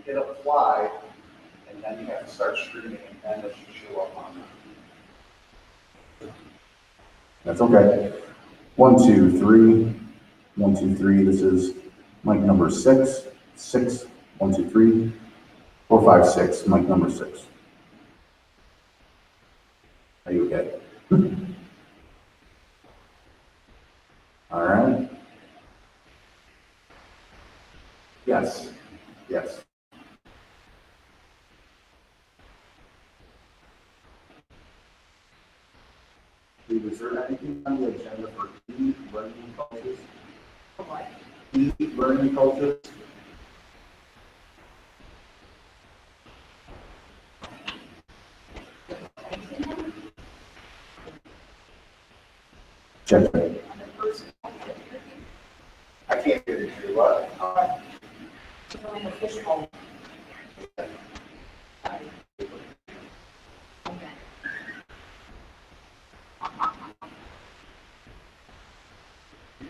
hit apply, and then you have to start streaming, and then it should show up on there. That's okay. 1, 2, 3. 1, 2, 3. This is mic number 6. 6. 1, 2, 3. 4, 5, 6. Mic number 6. Are you okay? All right. Yes. Yes. Is there anything on the agenda for learning coaches? What? Learning coaches? Check. I can't hear you, what? Doing the fishbowl.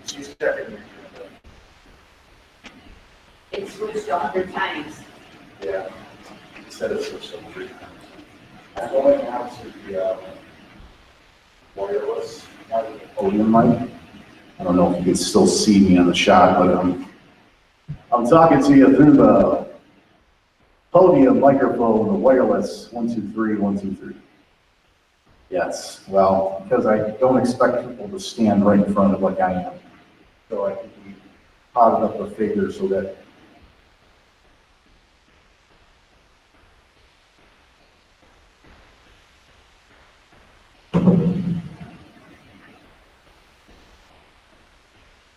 She's checking. It's switched 100 times. Yeah. Instead of switch them 3 times. I'm going now to the wireless. Podium mic. I don't know if you can still see me on the shot, but I'm talking to you through the podium microphone, the wireless. 1, 2, 3. 1, 2, 3. Yes. Well, because I don't expect people to stand right in front of like I am. So I think we potted up a figure so that.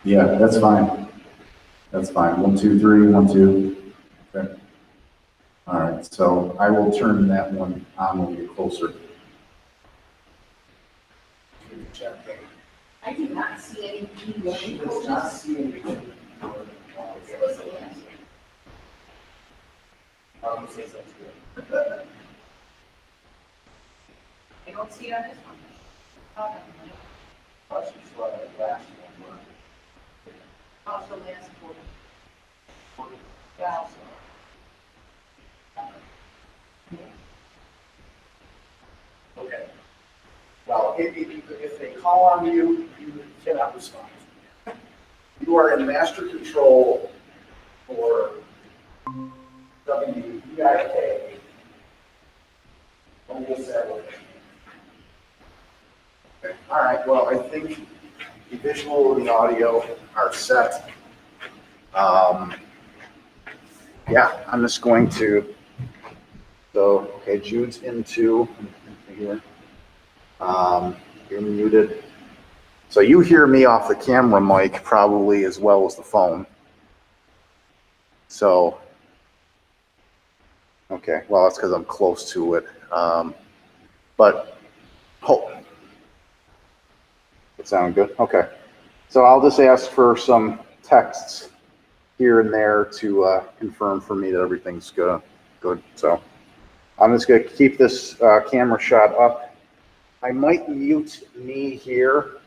Yeah, that's fine. That's fine. 1, 2, 3. 1, 2. Okay. All right. So I will turn that one on when we get closer. I do not see any She learning does not coaches. see anything. I'm say something good. I don't see it on this one. Oh, Watch this one, the last one. also last quarter. Wow. Okay. Well, if they call on you, you cannot respond. You are in master control for WEIK. Only settled. Okay. All right, well, I think the visual and the audio are set. Yeah, I'm just going to, so, okay, Jude's into here. You're muted. So you hear me off the camera mic probably as well as the phone. So, okay, well, that's because I'm close to it. But, oh, it sound good? Okay. So I'll just ask for some texts here and there to confirm for me that everything's good. So I'm just going to keep this camera shot up. I might mute me here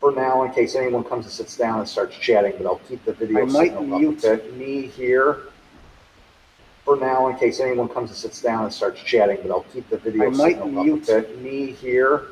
for now in case anyone comes and sits down and starts chatting, but I'll keep the video. I might mute me here for now in case anyone comes and sits down and starts chatting, but I'll keep the video. I might mute me here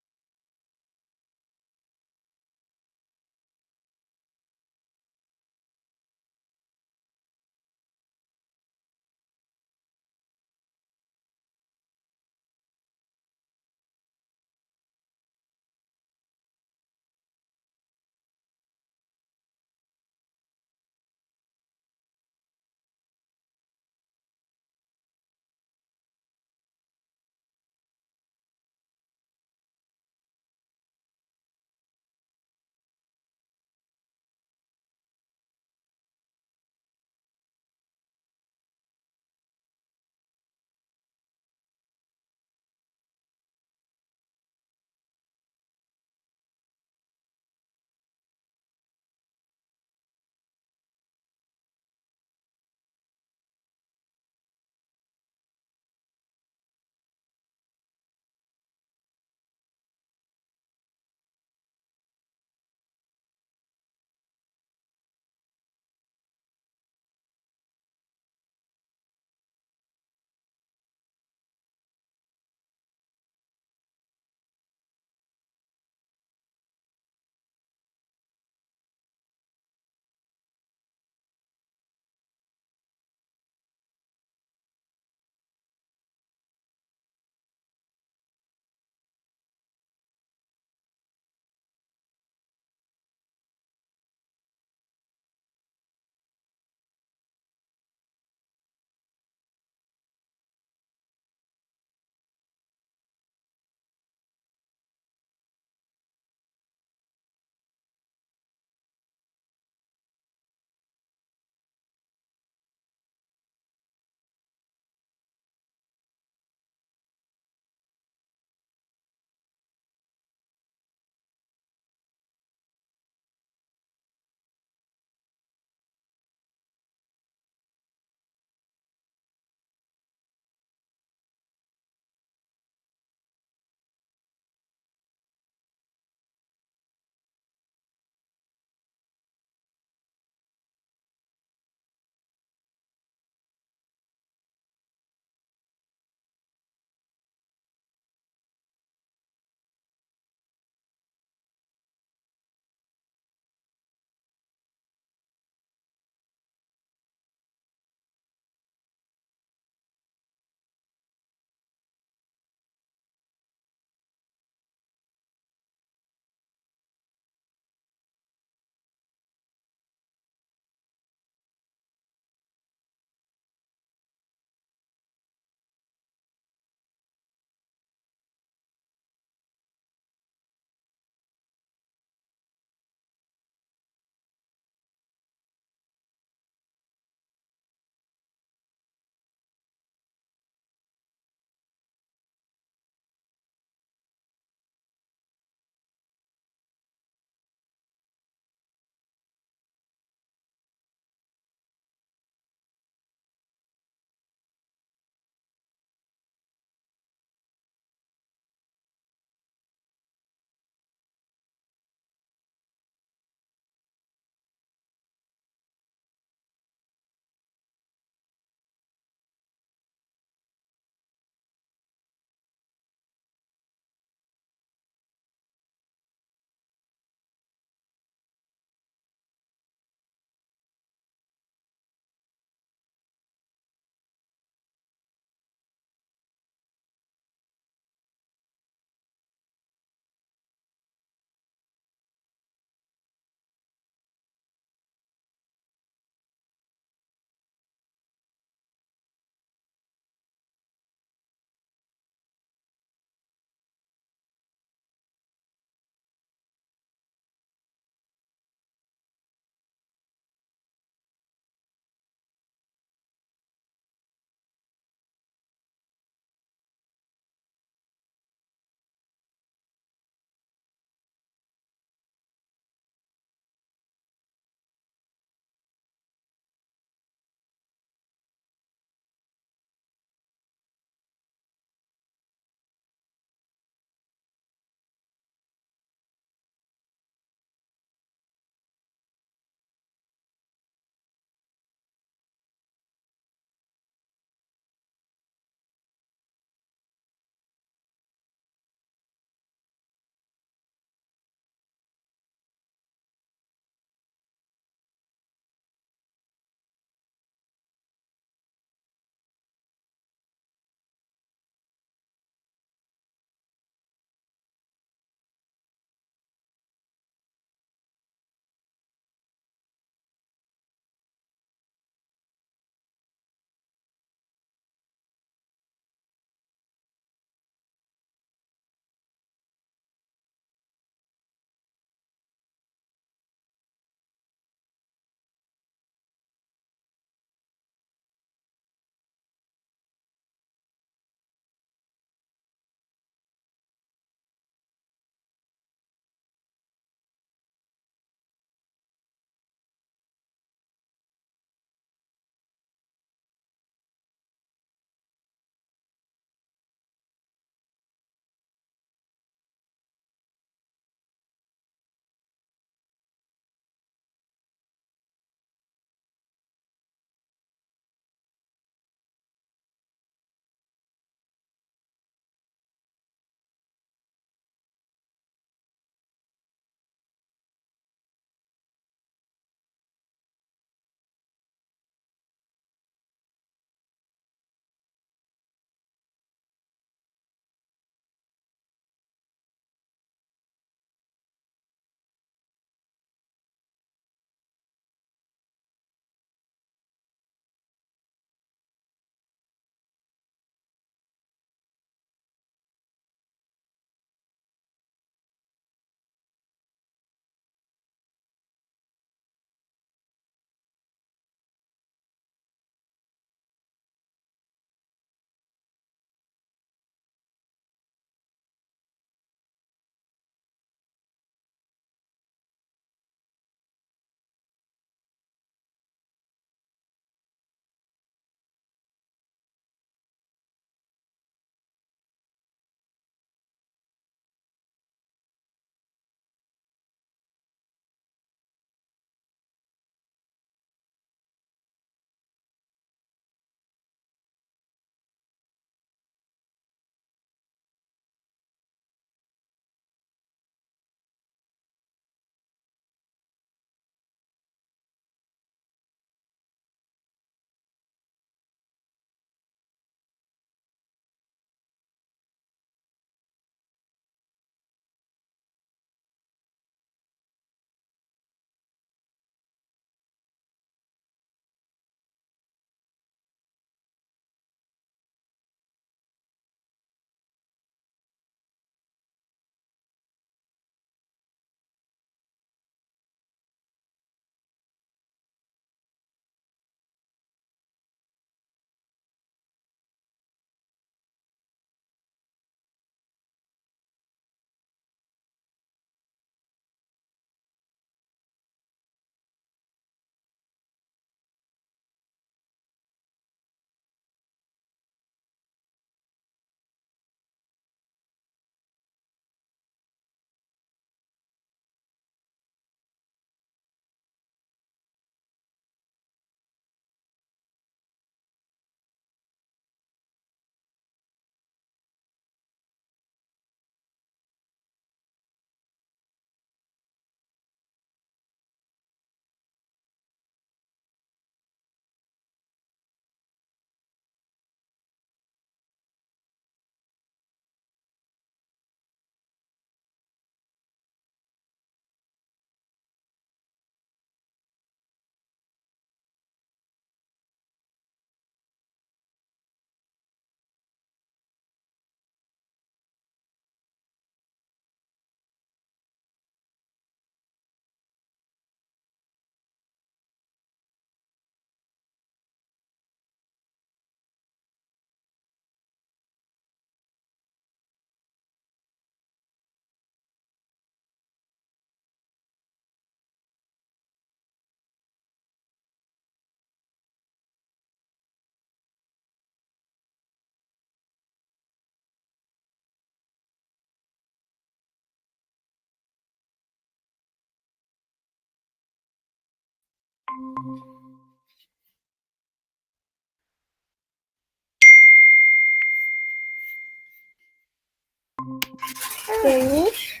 Finish.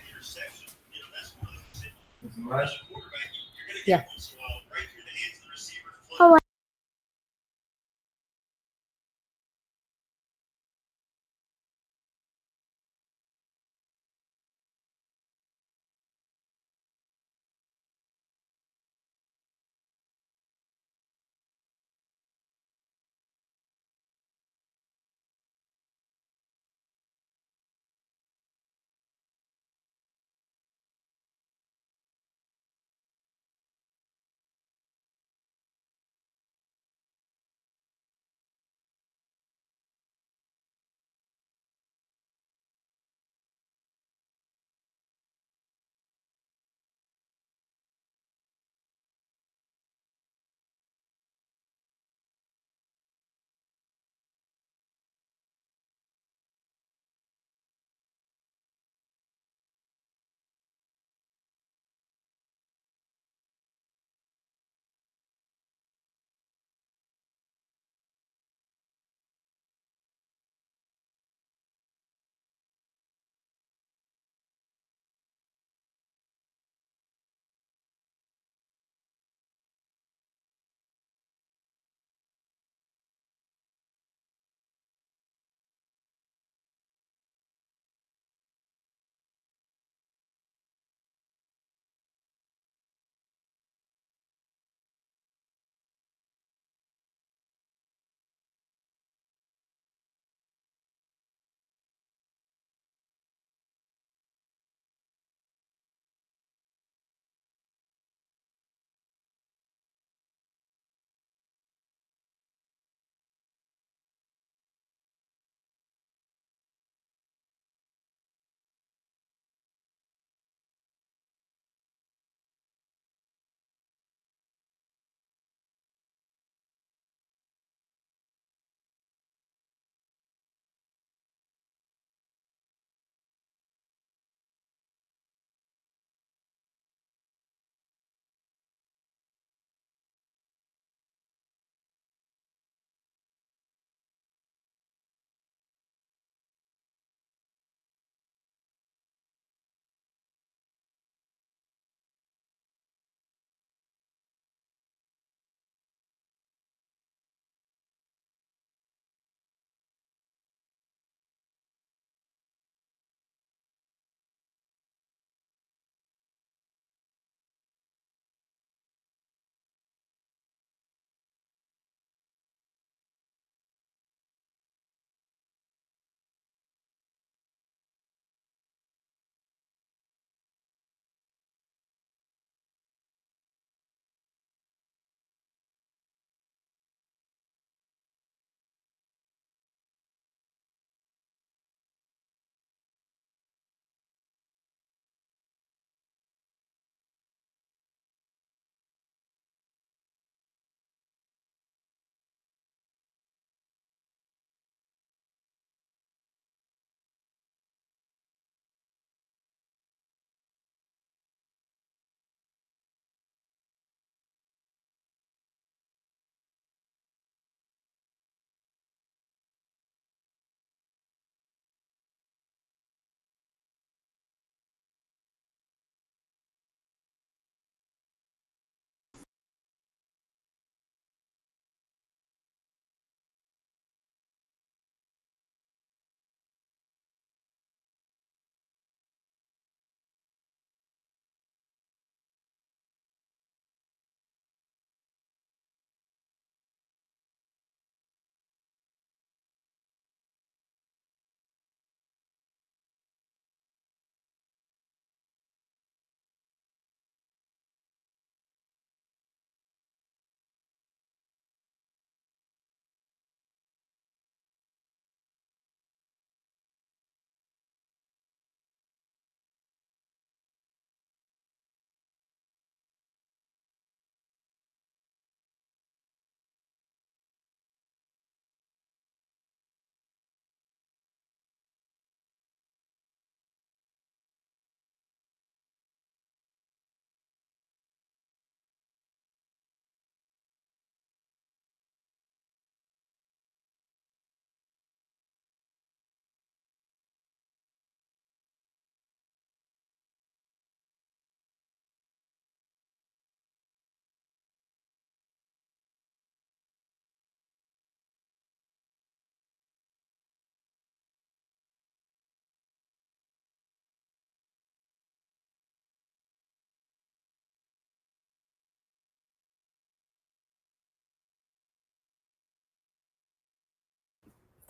Yeah. How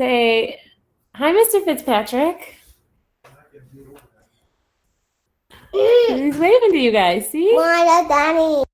Say, hi, Mr. Fitzpatrick. He's waving to you guys, see? Daddy.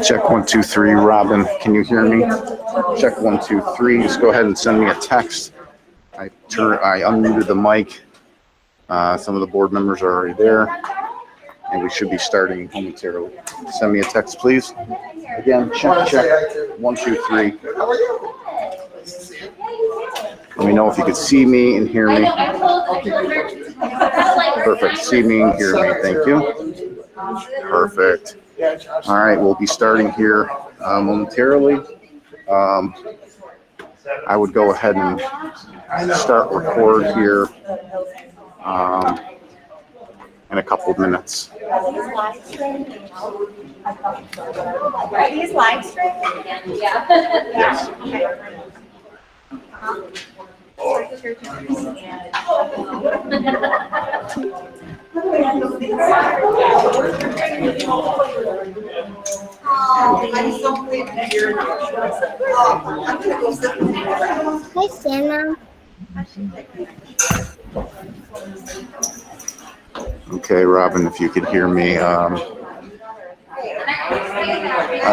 Check 1, 2, 3. Robin, can you hear me? Check 1, 2, 3. Just go ahead and send me a text. I unmuted the mic. Some of the board members are already there, and we should be starting momentarily. Send me a text, please. Again, check 1, 2, 3. Let me know if you could see me and hear me. Perfect. See me and hear me. Thank you. Perfect. All right, we'll be starting here momentarily. I would go ahead and start record here in a couple of minutes. Are these live streaming? Yeah. Yes. Hi, Santa. Okay, Robin, if you could hear me, I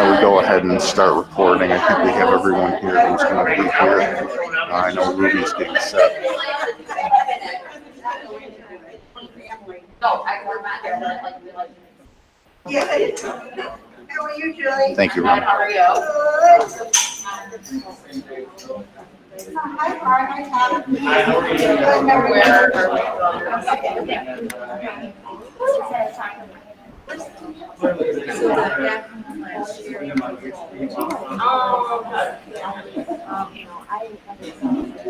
would go ahead and start recording. I think we have everyone here who's going to be here. I know Ruby's getting set. How are you, Julie? Thank you, Robin. How are you? Hi, Barney.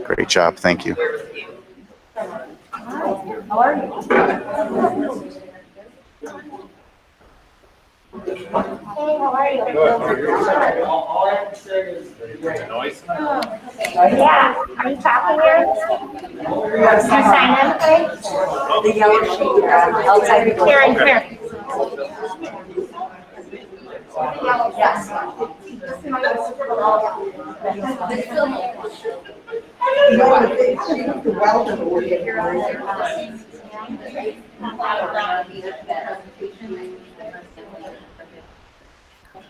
Great job. Thank you. How are you? Hey, how are you? Yeah, are you talking here? You sign in, please? The yellow sheet outside the door. Karen, come here. Yes.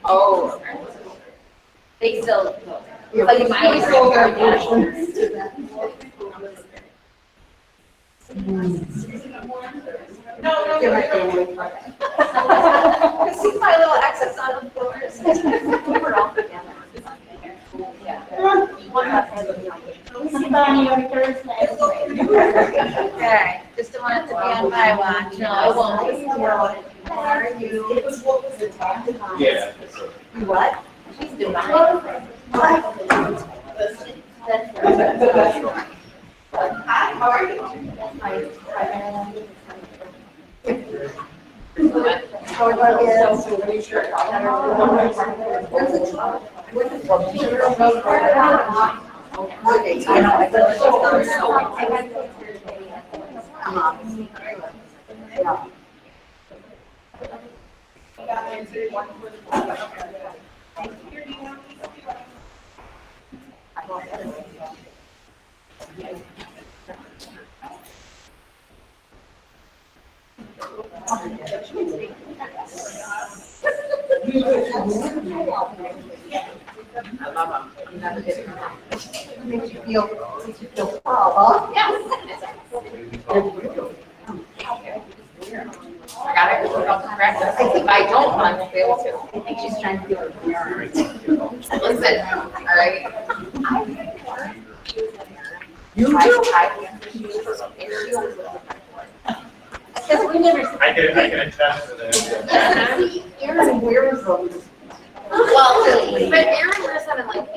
Oh. They still, like my No. See my little excess on the floor. We're all together. Okay, just don't want it to be on my watch. No, I won't. How are you? Yeah. You what? She's doing that. Hi, how are you? I got it. I'll practice. If I don't, I won't be able to. I think she's trying to do it. Listen, all right. You Because we never. I can attest to that. Aaron wears them. Well, but Aaron wears them in like.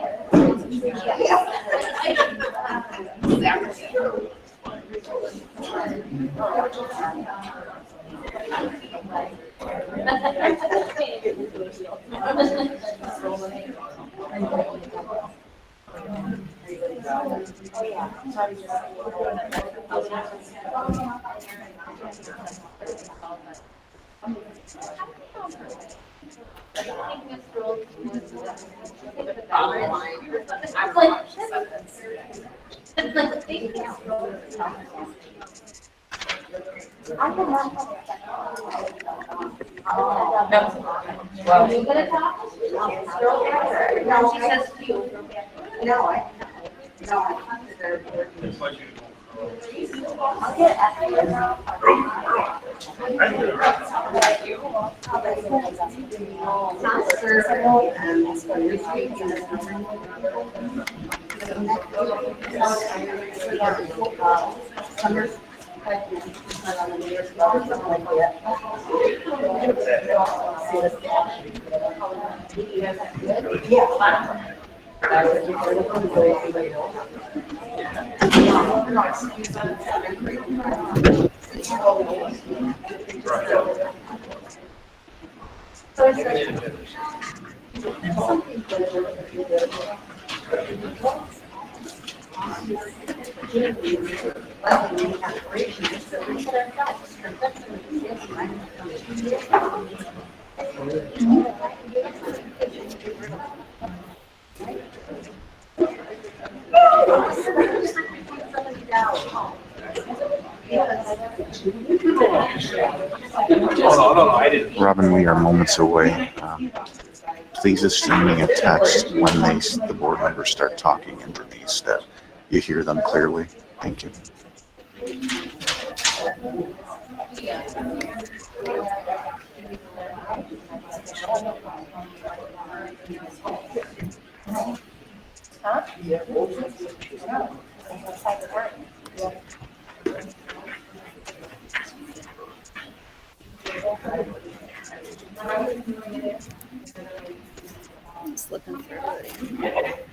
Well, you gonna talk? No, she says you. No, I. No, I. It's like you- I'll get no, I didn't. Robin, we are moments away. Please just send me a text when the board members start talking into these, that you hear them clearly. Thank you. Just looking for it.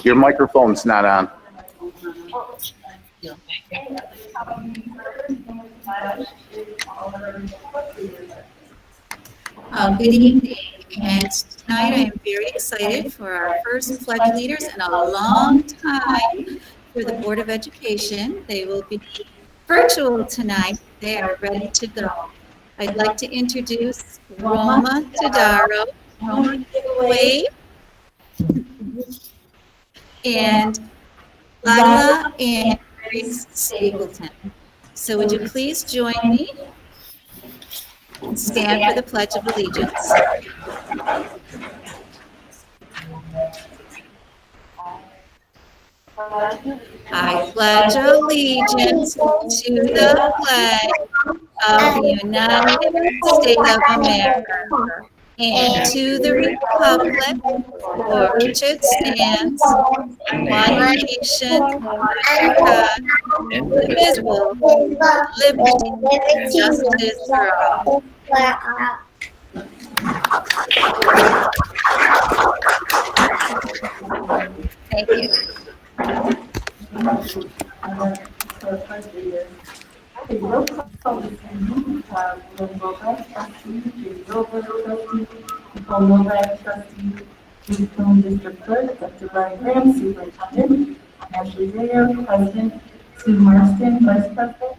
Your microphone's not on. Good evening, and tonight I am very excited for our first pledge leaders in a long time for the Board of Education. They will be virtual tonight. They are ready to go. I'd like to introduce Roma Tadaro, Roma BOE, and Lila and Grace Stapleton. So would you please join me and stand for the Pledge of Allegiance? I pledge allegiance to the flag of the United States of America and to the republic for which it stands, one nation, under God, indivisible, liberty, and justice for all. Thank you. Okay, roll call this evening, Lynn Bowman, trustee, Judy Gilbert, trustee, Nicole Novak, trustee, Judy Cone, district clerk, Dr. Brian Graham, superintendent, Ashley Mayer, president, Sue Marston, vice president,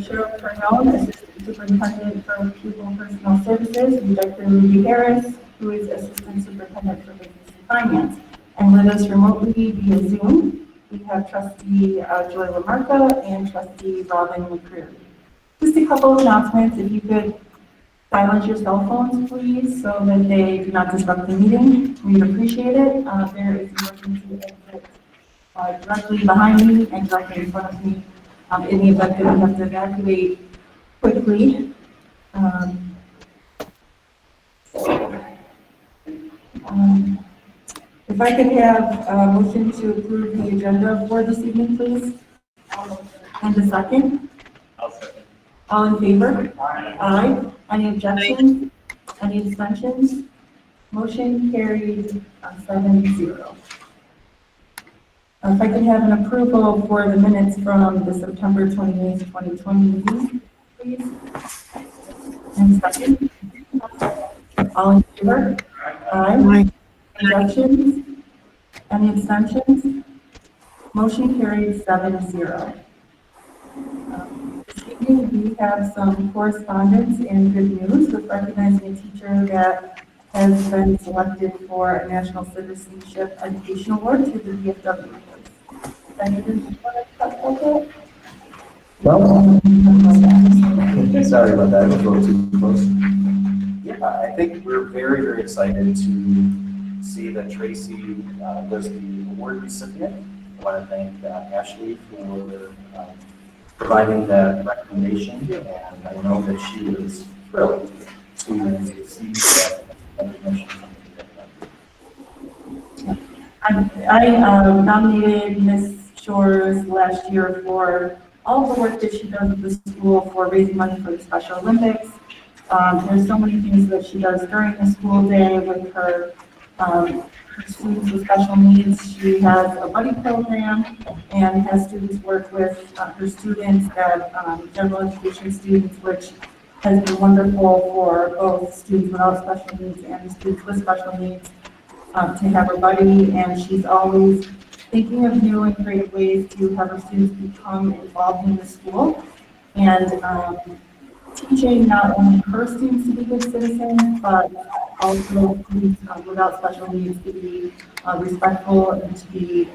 Cheryl Cardone, assistant superintendent for pupil and personnel services, and Dr. Ruby Harris, who is assistant superintendent for business and finance. And with us remotely via Zoom, we have trustee Joy Lamarca and trustee Robin McCreary. Just a couple of announcements. If you could silence your cell phones, please, so that they do not disrupt the meeting. We'd appreciate it. There is emergency exit directly behind me and directly in front of me in the event that we have to evacuate quickly. If I could have a motion to approve the agenda for this evening, please. And a second? I'll second. All in favor? Aye. Any objections? Any abstentions? Motion carried 7-0. If I could have an approval for the minutes from the September 28th, 2020 meeting, please. And second? All in favor? Aye. Objections? Any abstentions? Motion carried 7-0. This evening we have some correspondence and good news with recognizing a teacher that has been selected for a National Citizenship Education Award through the VFW. Anyone want to talk about that? Well, sorry about that, it was a little too close. Yeah, I think we're very, very excited to see that Tracy was the award recipient. I want to thank Ashley for providing that recommendation, and I know that she was thrilled to receive that recognition. I nominated Ms. Shores last year for all of the work that she does at the school for raising money for the Special Olympics. There's so many things that she does during the school day with her students with special needs. She has a buddy program and has students work with her students that general education students, which has been wonderful for both students without special needs and students with special needs to have her buddy. And she's always thinking of new and creative ways to have her students become involved in the school and teaching not only her students to be good citizens, but also students without special needs to be respectful and to be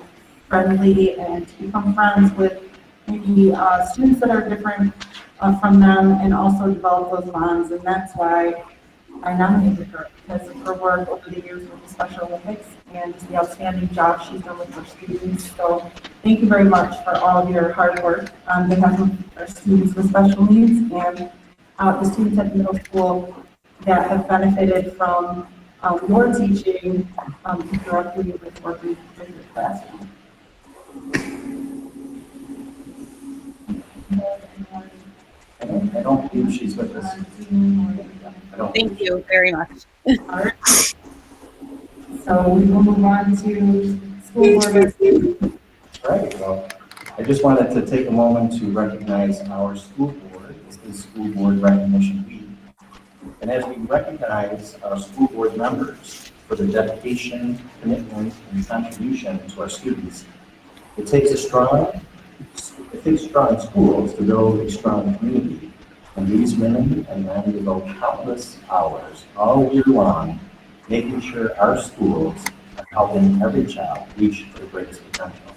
friendly and to become friends with maybe students that are different from them and also develop those bonds. And that's why I nominated her, because of her work over the years with the Special Olympics and the outstanding job she's done with her students. So thank you very much for all of your hard work on behalf of our students with special needs and the students at the middle school that have benefited from your teaching directly with working in your classroom. I don't believe she's with us. Thank you very much. All right. So we will move on to school board. Right, well, I just wanted to take a moment to recognize our school board. This is School Board Recognition Week. And as we recognize our school board members for their dedication, commitment, and contribution to our students, it takes strong schools to build a strong community. And these women and men devote countless hours all year long, making sure our schools are helping every child reach their greatest potential.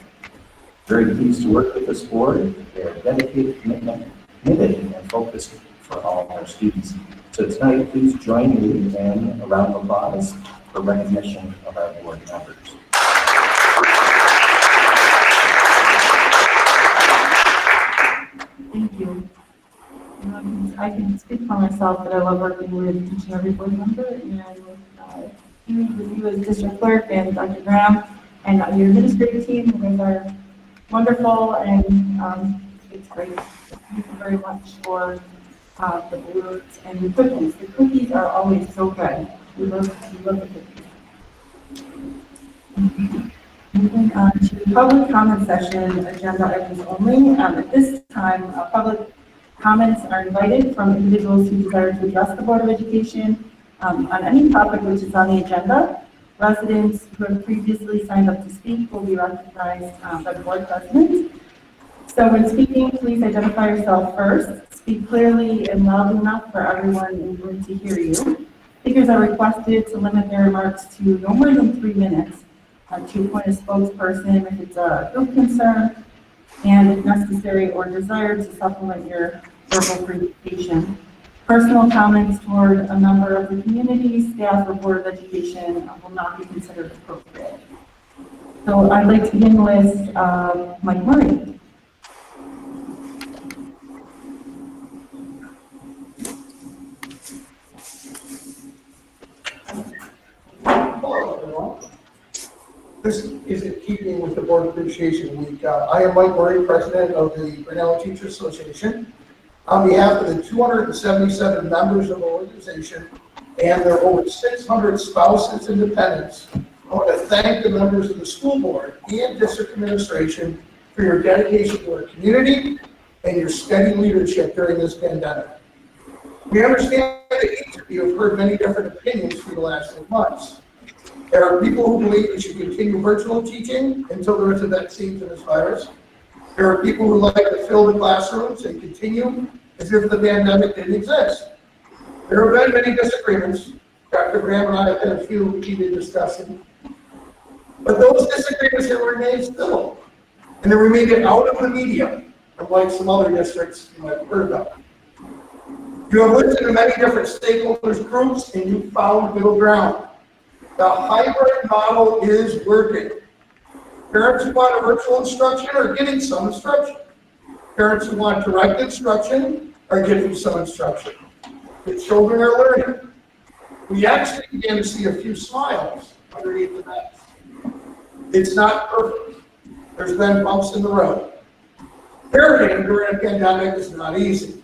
Very pleased to work with this board. They are dedicated, committed, and focused for all of our students. So tonight, please join me in a round of applause for recognition of our board members. Thank you. I can speak for myself that I love working with each and every board member and with you as district clerk and Dr. Graham and your administrative team. You guys are wonderful and it's great. Thank you very much for the balloons and the cookies. The cookies are always so good. We love the cookies. Moving on to public comment session, agenda items only. At this time, public comments are invited from individuals who desire to address the Board of Education on any topic which is on the agenda. Residents who have previously signed up to speak will be recognized by the board president. So when speaking, please identify yourself first. Speak clearly and loud enough for everyone in the room to hear you. Speakers are requested to limit their remarks to no more than 3 minutes. To appoint a spokesperson if it's a group concern, and if necessary or desired to supplement your verbal presentation. Personal comments toward a member of the community, staff, or Board of Education will not be considered appropriate. So I'd like to begin with Mike Murray. Hello, everyone. This is in keeping with the Board Appreciation Week. I am Mike Murray, President of the Grinnell Teachers Association. On behalf of the 277 members of the organization and their over 600 spouses and dependents, I want to thank the members of the school board and district administration for your dedication to our community and your steady leadership during this pandemic. We understand that each of you have heard many different opinions for the last 6 months. There are people who believe we should continue virtual teaching until there is a vaccine for this virus. There are people who like to fill the classrooms and continue as if the pandemic didn't exist. There have been many disagreements. Dr. Graham and I have had a few heated discussions. But those disagreements have remained civil, and they remained out of the media, unlike some other districts you might have heard of. You have listened to many different stakeholders groups, and you found middle ground. The hybrid model is working. Parents who want a virtual instruction are getting some instruction. Parents who want direct instruction are getting some instruction. The children are learning. We actually began to see a few smiles underneath the mask. It's not perfect. There's been bumps in the road. Parenting during a pandemic is not easy.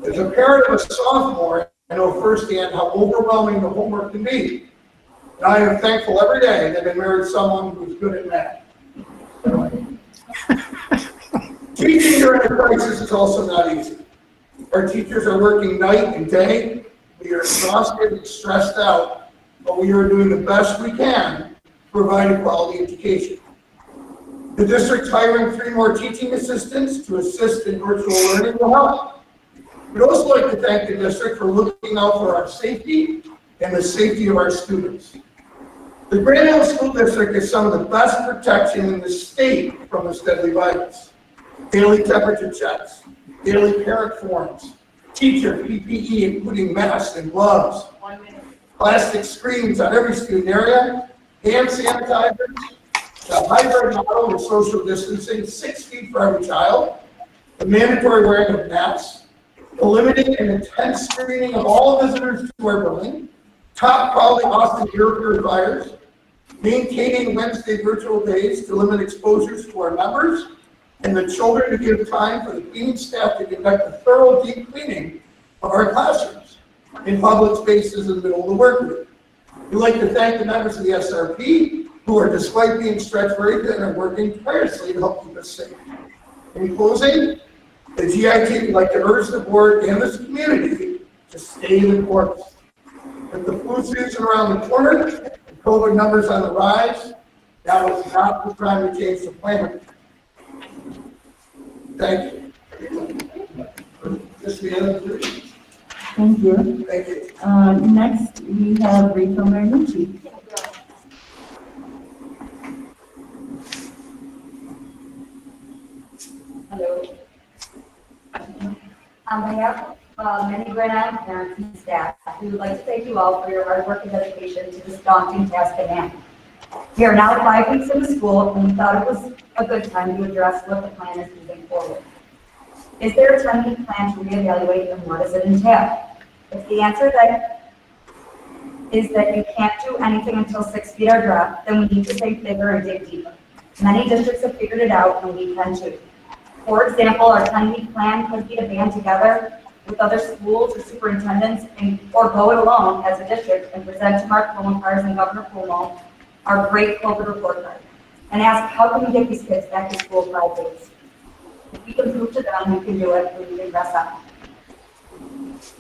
As a parent of a sophomore, I know firsthand how overwhelming the homework can be. And I am thankful every day that I married someone who's good at math. Teaching during a crisis is also not easy. Our teachers are working night and day. We are exhausted and stressed out, but we are doing the best we can to provide a quality education. The district's hiring 3 more teaching assistants to assist in virtual learning will help. We'd also like to thank the district for looking out for our safety and the safety of our students. The Grinnell School District has some of the best protection in the state from this deadly virus. Daily temperature checks, daily parent forms, teacher PPE, including masks and gloves, plastic screens on every student area, hand sanitizers, the hybrid model with social distancing, 6 feet for every child, the mandatory wearing of masks, eliminating and intense screening of all visitors to our building, top quality Austin air purifiers, maintaining Wednesday virtual days to limit exposures to our members, and the children to give time for the cleaning staff to conduct a thorough deep cleaning of our classrooms in public spaces in the middle of the work week. We'd like to thank the members of the SRP who are, despite being stretched very thin, are working tirelessly to help keep us safe. In closing, the GIT would like to urge the board and this community to stay the course. With the flu season around the corner and COVID numbers on the rise, now is not the time to change the plan. Thank you. This is the end of the meeting. Thank you. Thank you. Next, we have Rachel Marinucci. Hello. On behalf of many Grinnell parents and staff, we would like to thank you all for your hard work and dedication to this daunting task at hand. We are now 5 weeks into school, and we thought it was a good time to address what the plan is moving forward. Is there a 10-week plan to reevaluate and what does it entail? If the answer that is that you can't do anything until 6 feet are dropped, then we need to think bigger and dig deeper. Many districts have figured it out and we can too. For example, our 10-week plan could be to band together with other schools or superintendents or go it alone as a district and present to Mark Cuomo and Governor Cuomo our great COVID report card and ask, how can we get these kids back to school 5 days? If we can prove to them we can do it, we can press on.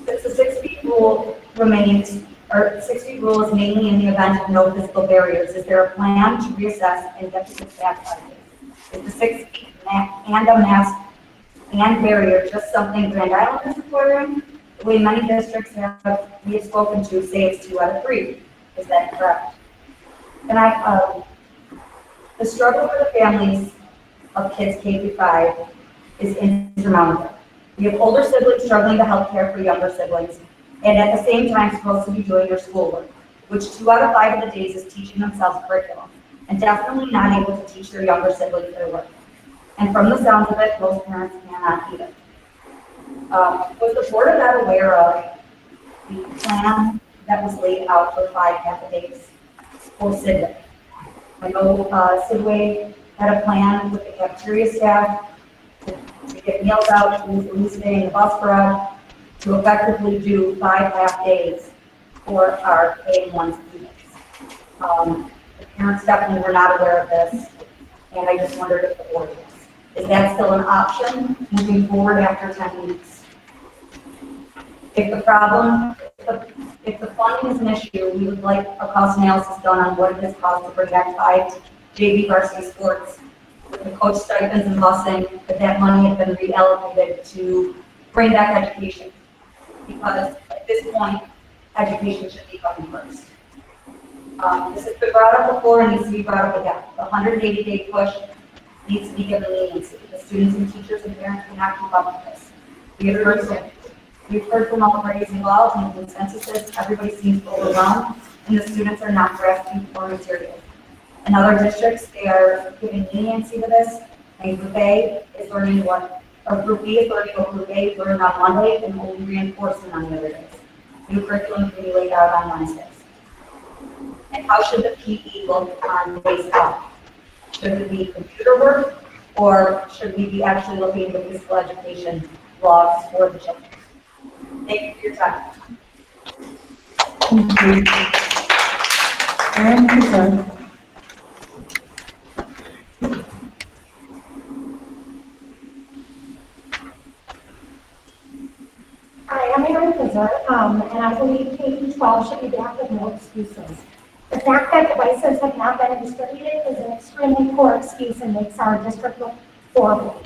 Since the 6 feet rule remains, or 6 feet rule is mainly in the event of no physical barriers, is there a plan to reassess and get the kids back 5 days? Is the 6 feet and a mask and barrier just something Grand Island is requiring? The way many districts we have spoken to say it's 2 out of 3. Is that correct? And the struggle for the families of kids K through 5 is insurmountable. We have older siblings struggling to help care for younger siblings, and at the same time supposed to be doing their schoolwork, which 2 out of 5 of the days is teaching themselves curriculum, and definitely not able to teach their younger siblings their work. And from the sounds of it, most parents cannot either. Was the board of that aware of the plan that was laid out for 5 half-a-days for Sidway? I know Sidway had a plan with the cafeteria staff to get meals out, to use the loose day in the bus garage, to effectively do 5 half-days for our K-1 students. The parents definitely were not aware of this, and I just wondered if the board was. Is that still an option moving forward after 10 weeks? If the funding is an issue, we would like a cost analysis done on what it has cost to bring back 5 JV varsity sports with the coach stipends and busing, that money had been reallocated to bring back education. Because at this point, education should be coming first. This has been brought up before and needs to be brought up again. The 180-day push needs to be given leniency. The students and teachers and parents cannot keep up with this. We've heard from all the parties involved, and the consensus is everybody seems overwhelmed, and the students are not grasping for material. In other districts, they are giving leniency to this, and Group A is learning what, or Group B is learning what Group A learned on Monday and only reinforcing on the other days. New curriculum can be laid out on Wednesdays. And how should the PE look on days off? Should it be computer work, or should we be actually looking at the physical education logs for the children? Thank you for your time. Thank you. Aaron, Kazan. Hi, I'm Erin Kazan, and I believe K-12 should be back with no excuses. The fact that devices have not been distributed is an extremely poor excuse and makes our district look horrible.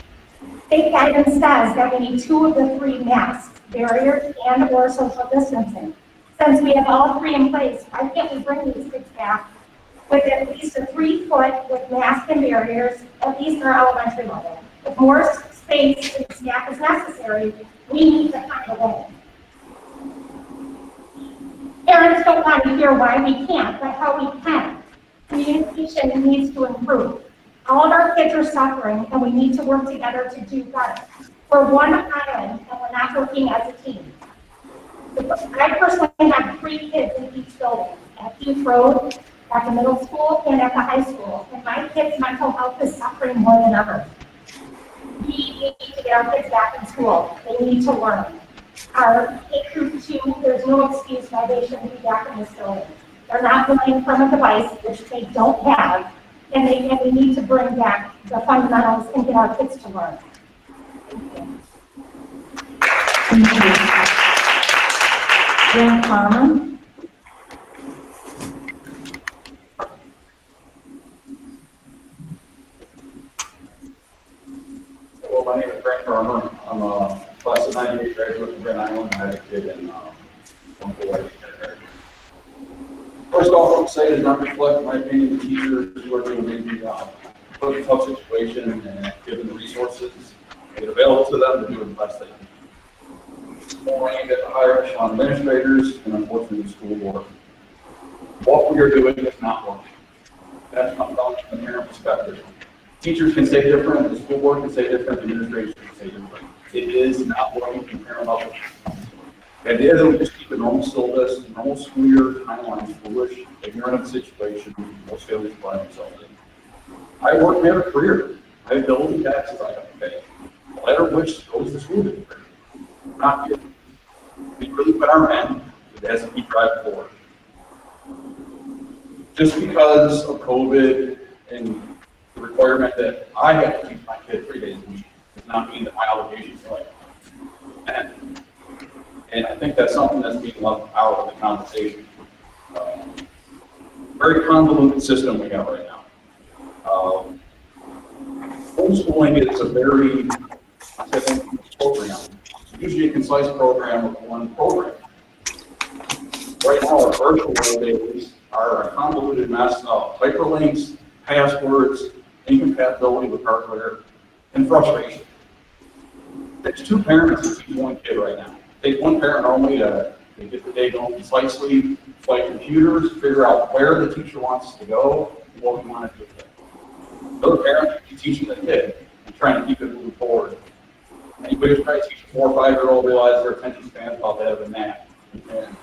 State guidance says that we need 2 of the 3 masks, barriers and/or social distancing. Since we have all 3 in place, why can't we bring these kids back with at least a 3-foot with masks and barriers, at least our elementary level? If more space and staff is necessary, we need to find a way. Parents don't want to hear why we can't, but how we can. Communication needs to improve. All of our kids are suffering, and we need to work together to do better. We're one island, and we're not working as a team. I personally have 3 kids in each building, at Heath Road, at the middle school, and at the high school, and my kids' mental health is suffering more than ever. We need to get our kids back in school. They need to learn. Our K-2, there's no excuse why they shouldn't be back in this building. They're not learning from a device, which they don't have, and we need to bring back the fundamentals and get our kids to learn. Thank you. Grant Carmen. Well, my name is Frank Farmer. I'm a class of 98 graduate from Grand Island. I have a kid in First off, I would say does not reflect my opinion of teachers who are doing maybe put in a tough situation and given the resources made available to them to do the best they can. More aimed at the higher echelon administrators and unfortunately the school board. What we are doing is not working. That's not from the parent perspective. Teachers can say different, the school board can say different, the administrators can say different. It is not what you can parent up. The idea that we just keep a normal syllabus, normal school year timeline is foolish, ignorant of the situation most families find themselves in. I work in a career. I have bills and taxes I have to pay. The latter of which goes to school district. Not here. We really put our men, it has to keep driving forward. Just because of COVID and the requirement that I have to teach my kid 3 days a week does not mean that my obligations are like. And I think that's something that's being left out of the conversation. Very convoluted system we have right now. Homeschooling is a very, I think, program. It's usually a concise program of one program. Right now, our virtual days are a convoluted mess of hyperlinks, passwords, incompatibility with hardware, and frustration. It's two parents to teach one kid right now. Take one parent only to get the day going concisely, play computers, figure out where the teacher wants us to go, and what we want to do with it. Other parents are teaching the kid and trying to keep it moving forward. Anybody who's trying to teach a 4 or 5-year-old realize their attention span is about that of a gnat. And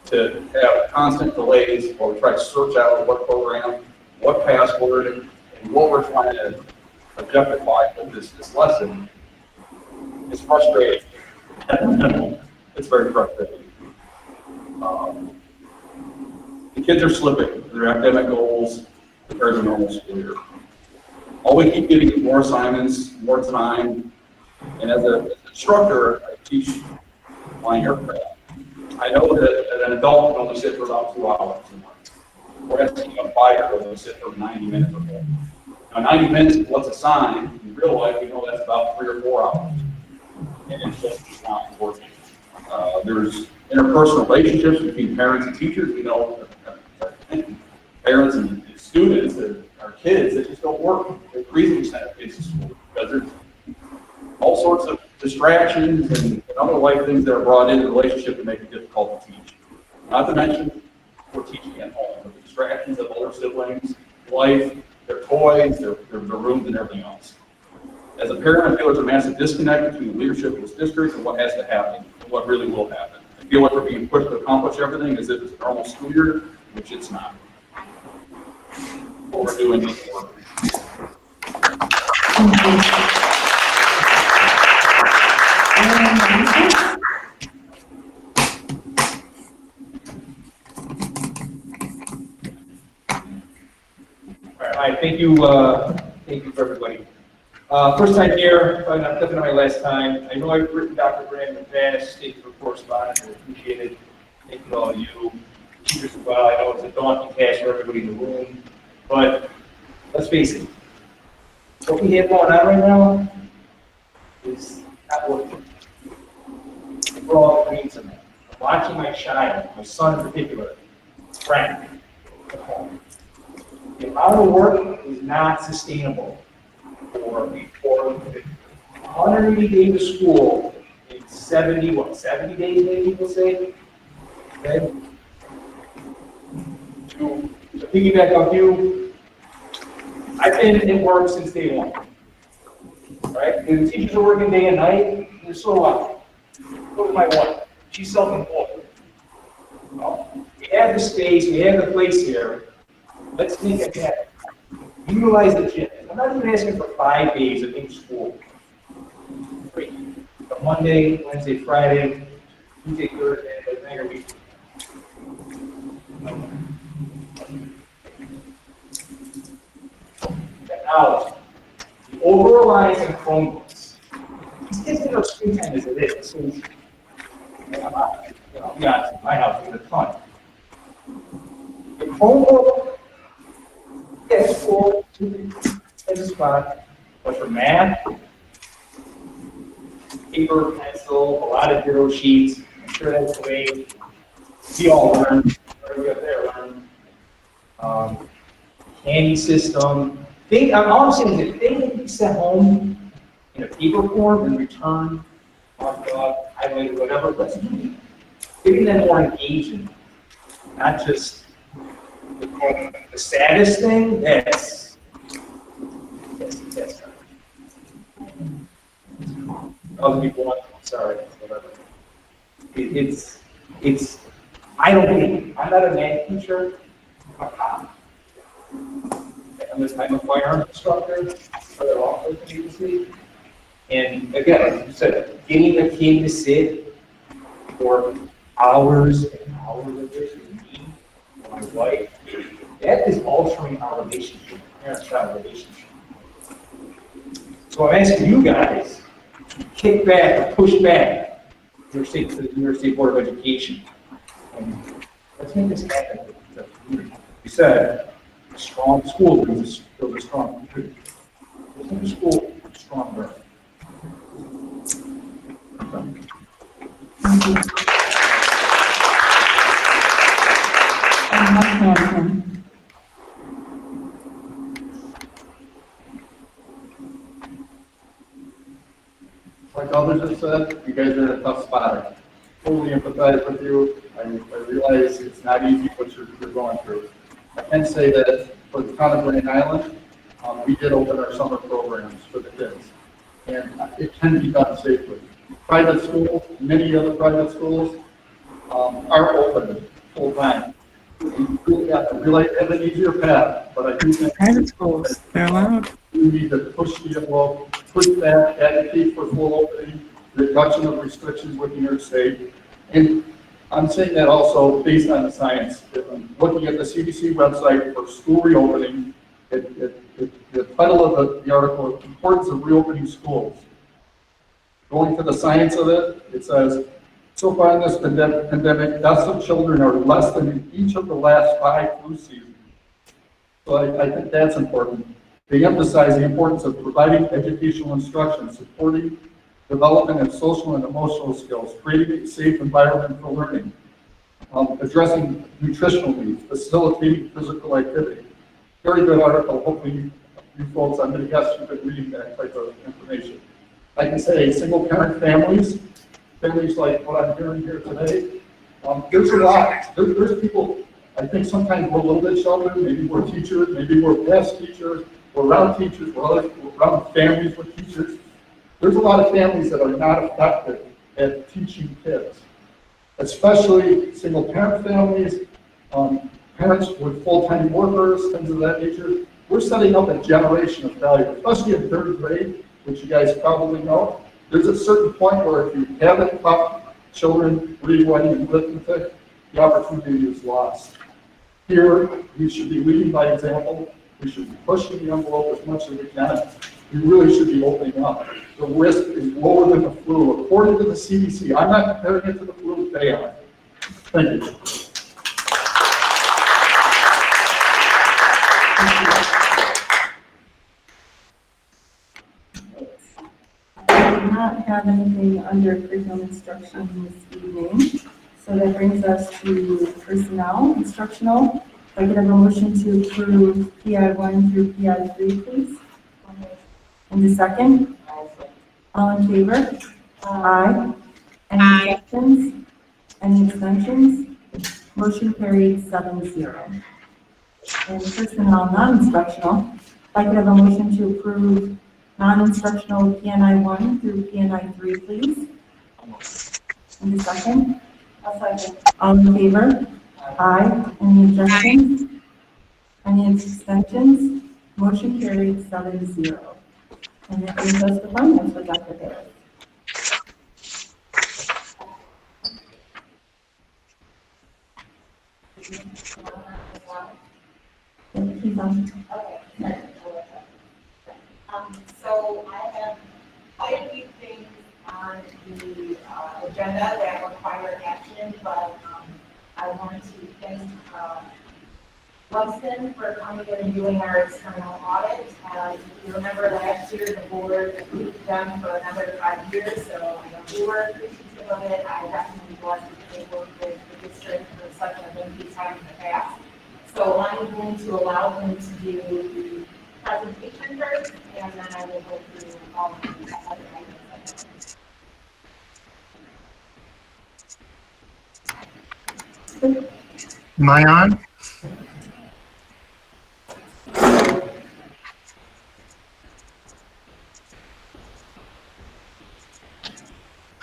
to have constant delays while we try to search out what program, what password, and what we're trying to objectify with this lesson is frustrating. It's very frustrating. The kids are slipping their academic goals compared to normal school year. All we keep getting is more assignments, more time, and as an instructor, I teach flying aircraft. I know that an adult can only sit for about 2 hours a month. Whereas a fighter will only sit for 90 minutes or more. Now, 90 minutes is what's assigned. In real life, we know that's about 3 or 4 hours. And it's just not working. There's interpersonal relationships between parents and teachers. We know parents and students, our kids, that just don't work. There's reasons that kids to school because there's all sorts of distractions and other life things that are brought into the relationship to make it difficult to teach. Not to mention, we're teaching at home. The distractions of older siblings, life, their toys, their rooms, and everything else. As a parent, I feel there's a massive disconnect between the leadership of this district and what has to happen and what really will happen. I feel like we're being pushed to accomplish everything as if it's a normal school year, which it's not. What we're doing is work. All right, thank you for everybody. First time here, probably not definitely my last time. I know I've written Dr. Graham in the past, thank you for correspondence, I appreciate it. Thank you to all of you, teachers as well. I know it's a daunting task for everybody in the room, but let's face it, what we have going on right now is not working. We're all agreeing to that. I'm watching my child, my son in particular, frantic at home. The amount of work is not sustainable for 180 days of school in 70 days maybe people say? Okay? To piggyback off you, I've been in work since day one. Right? And the teachers are working day and night, and so what? Look at my wife. She's self-employed. Well, we have the space, we have the place here. Let's make it happen. Utilize the gym. I'm not even asking for 5 days of in school. 3. But Monday, Wednesday, Friday, Tuesday, Thursday, and then a week. Technology. The over-reliance on Chromebooks. These kids get no screen time as it is. So, yeah, my house is a ton. The Chromebook, yes, cool, as a spot, but for math, paper, pencil, a lot of zero sheets, I'm sure that's the way we all learn, or we up there learn. Candy system. All I'm saying is if they can be sent home in a paper form and returned, marked up, highlighted, whatever, let's do it. Giving them more engagement, not just the status thing, that's other people want, sorry, whatever. It's, I don't think, I'm not a math teacher, I'm a cop. I'm a firearms instructor for the law enforcement agency. And again, like you said, getting a kid to sit for hours and hours of this with me, and my wife, that is altering our relationship, parent-child relationship. So I'm asking you guys to kick back or push back your state to the New York State Board of Education. And let's make this happen. You said, a strong school builds a strong community. Let's make the school stronger. And Mike Hanson. Like others have said, you guys are in a tough spot. I totally empathize with you. I realize it's not easy what you're going through. I can say that for the town of Grand Island, we did open our summer programs for the kids. And it can be done safely. Private schools, many other private schools, are open full time. You really have an easier path, but I do think. Private schools, they're allowed. You need to push the envelope, push back, advocate for full opening, reduction of restrictions with New York State. And I'm saying that also based on the science. Looking at the CDC website for school reopening, the title of the article, Importance of Reopening Schools. Going to the science of it, it says, so far in this pandemic, deaths of children are less than in each of the last 5 flu seasons. So I think that's important. They emphasize the importance of providing educational instruction, supporting development of social and emotional skills, creating a safe environment for learning, addressing nutritional needs, facilitating physical activity. Very good article. Hopefully you folks, I'm going to guess you've been reading that type of information. I can say single parent families like what I'm hearing here today, there's a lot. There's people, I think sometimes we're a little bit sheltered, maybe we're teachers, maybe we're past teachers, we're around teachers, we're around families with teachers. There's a lot of families that are not effective at teaching kids, especially single parent families, parents with full-time workers, things of that nature. We're setting up a generation of failure, especially in 3rd grade, which you guys probably know. There's a certain point where if you haven't taught children reading, writing, and arithmetic, the opportunity is lost. Here, we should be leading by example. We should be pushing the envelope as much as we can. We really should be opening up. The risk is lower than the flu, according to the CDC. I'm not comparing it to the flu, they are. Thank you. We do not have anything under curriculum instruction this evening. So that brings us to personnel instructional. If I could have a motion to approve PI 1 through PI 3, please. And the second? All in favor? Aye. Any objections? Any abstentions? Motion carried 7-0. And personnel non-instructional, if I could have a motion to approve non-instructional PNI 1 through PNI 3, please. And the second? A second. All in favor? Aye. Any objections? Any abstentions? Motion carried 7-0. And that brings us to finance with Dr. Harris. He's on. So I have quite a few things on the agenda that require action, but I wanted to thank Lumsden for coming in and doing our external audit. If you remember last year, the board approved them for another 5 years, so I know we were appreciative of it. I definitely was because they worked with the district for such a lengthy time in the past. So I'm going to allow them to do the presentation first, and then I will go through all of the other items. Am I on?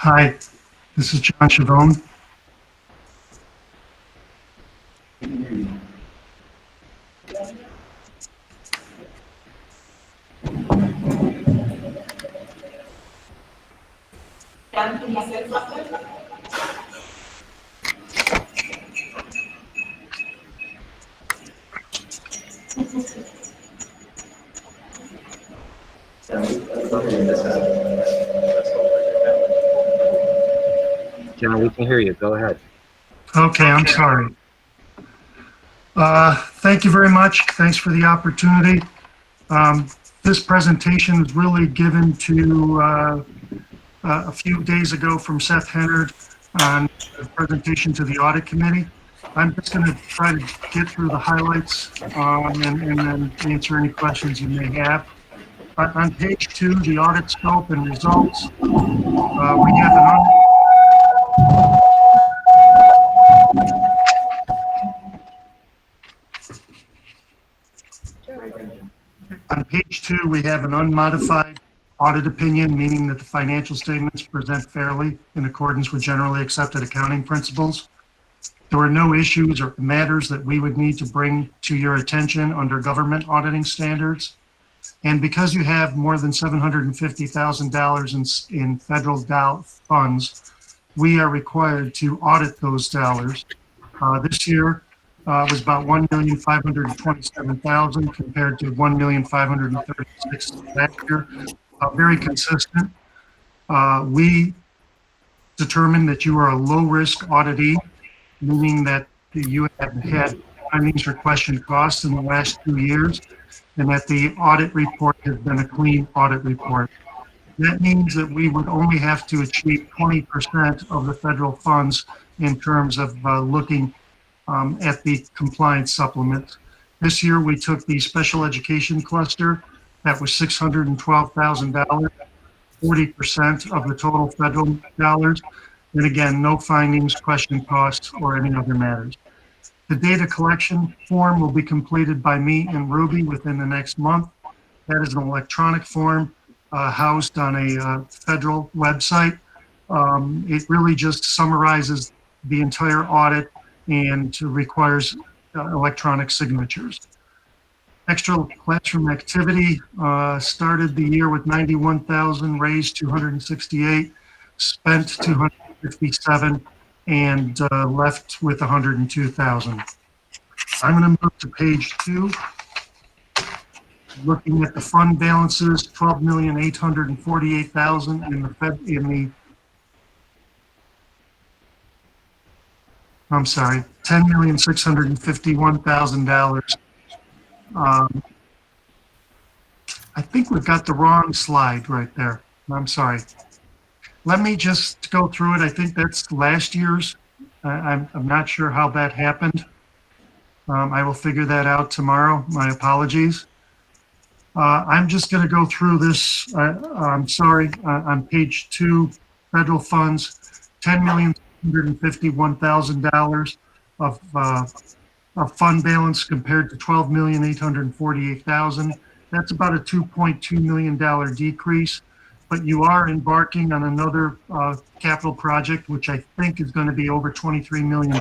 Hi, this is John Chavone. John, can you say something? John, we can hear you. Go ahead. Okay, I'm sorry. Thank you very much. Thanks for the opportunity. This presentation was really given to a few days ago from Seth Hennard on the presentation to the audit committee. I'm just going to try to get through the highlights and then answer any questions you may have. On page 2, the audit scope and results, we have on page 2, we have an unmodified audit opinion, meaning that the financial statements present fairly in accordance with generally accepted accounting principles. There were no issues or matters that we would need to bring to your attention under government auditing standards. And because you have more than $750,000 in federal funds, we are required to audit those dollars. This year was about $1,527,000 compared to $1,536,000 last year. Very consistent. We determined that you are a low-risk auditee, meaning that you have had findings for question costs in the last 2 years, and that the audit report has been a clean audit report. That means that we would only have to achieve 20% of the federal funds in terms of looking at the compliance supplement. This year, we took the special education cluster. That was $612,000, 40% of the total federal dollars. And again, no findings, question costs, or any other matters. The data collection form will be completed by me and Ruby within the next month. That is an electronic form housed on a federal website. It really just summarizes the entire audit and requires electronic signatures. Extra classroom activity started the year with 91,000, raised 268, spent 257, and left with 102,000. I'm going to move to page 2. Looking at the fund balances, 12,848,000 in the $10,651,000. I think we've got the wrong slide right there. I'm sorry. Let me just go through it. I think that's last year's. I'm not sure how that happened. I will figure that out tomorrow. My apologies. I'm just going to go through this. I'm sorry. On page 2, federal funds, $10,651,000 of fund balance compared to $12,848,000. That's about a $2.2 million decrease. But you are embarking on another capital project, which I think is going to be over $23 million.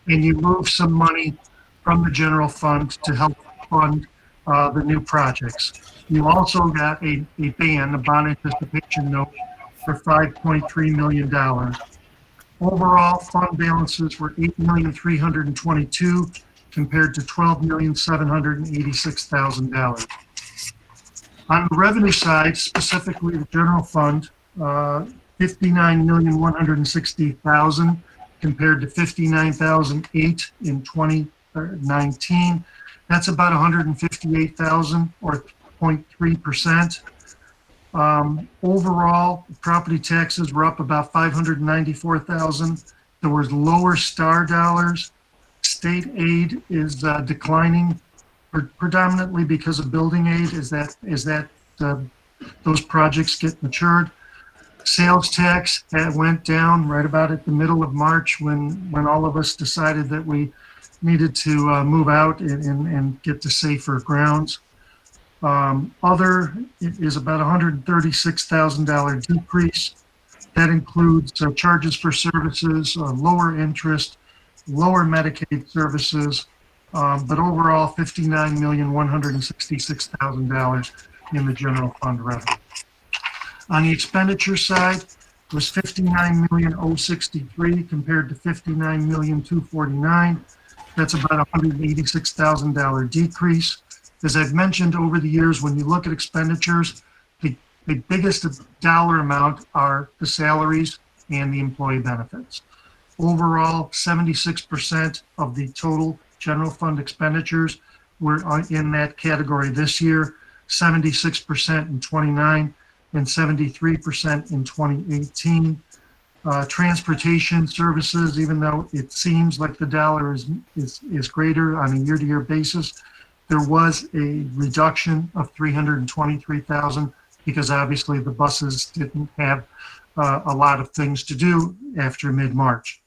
And you move some money from the general fund to help fund the new projects. You also got a bond anticipation note for $5.3 million. Overall, fund balances were $8,322,000 compared to $12,786,000. On the revenue side, specifically the general fund, $59,160,000 compared to $59,008 in 2019. That's about $158,000 or 0.3%. Overall, property taxes were up about $594,000. There was lower STAR dollars. State aid is declining predominantly because of building aid as those projects get matured. Sales tax went down right about at the middle of March when all of us decided that we needed to move out and get to safer grounds. Other is about $136,000 decrease. That includes charges for services, lower interest, lower Medicaid services, but overall $59,166,000 in the general fund revenue. On the expenditure side, it was $59,063 compared to $59,249. That's about a $186,000 decrease. As I've mentioned over the years, when you look at expenditures, the biggest dollar amount are the salaries and the employee benefits. Overall, 76% of the total general fund expenditures were in that category this year, 76% in 29, and 73% in 2018. Transportation services, even though it seems like the dollar is greater on a year-to-year basis, there was a reduction of $323,000 because obviously the buses didn't have a lot of things to do after mid-March.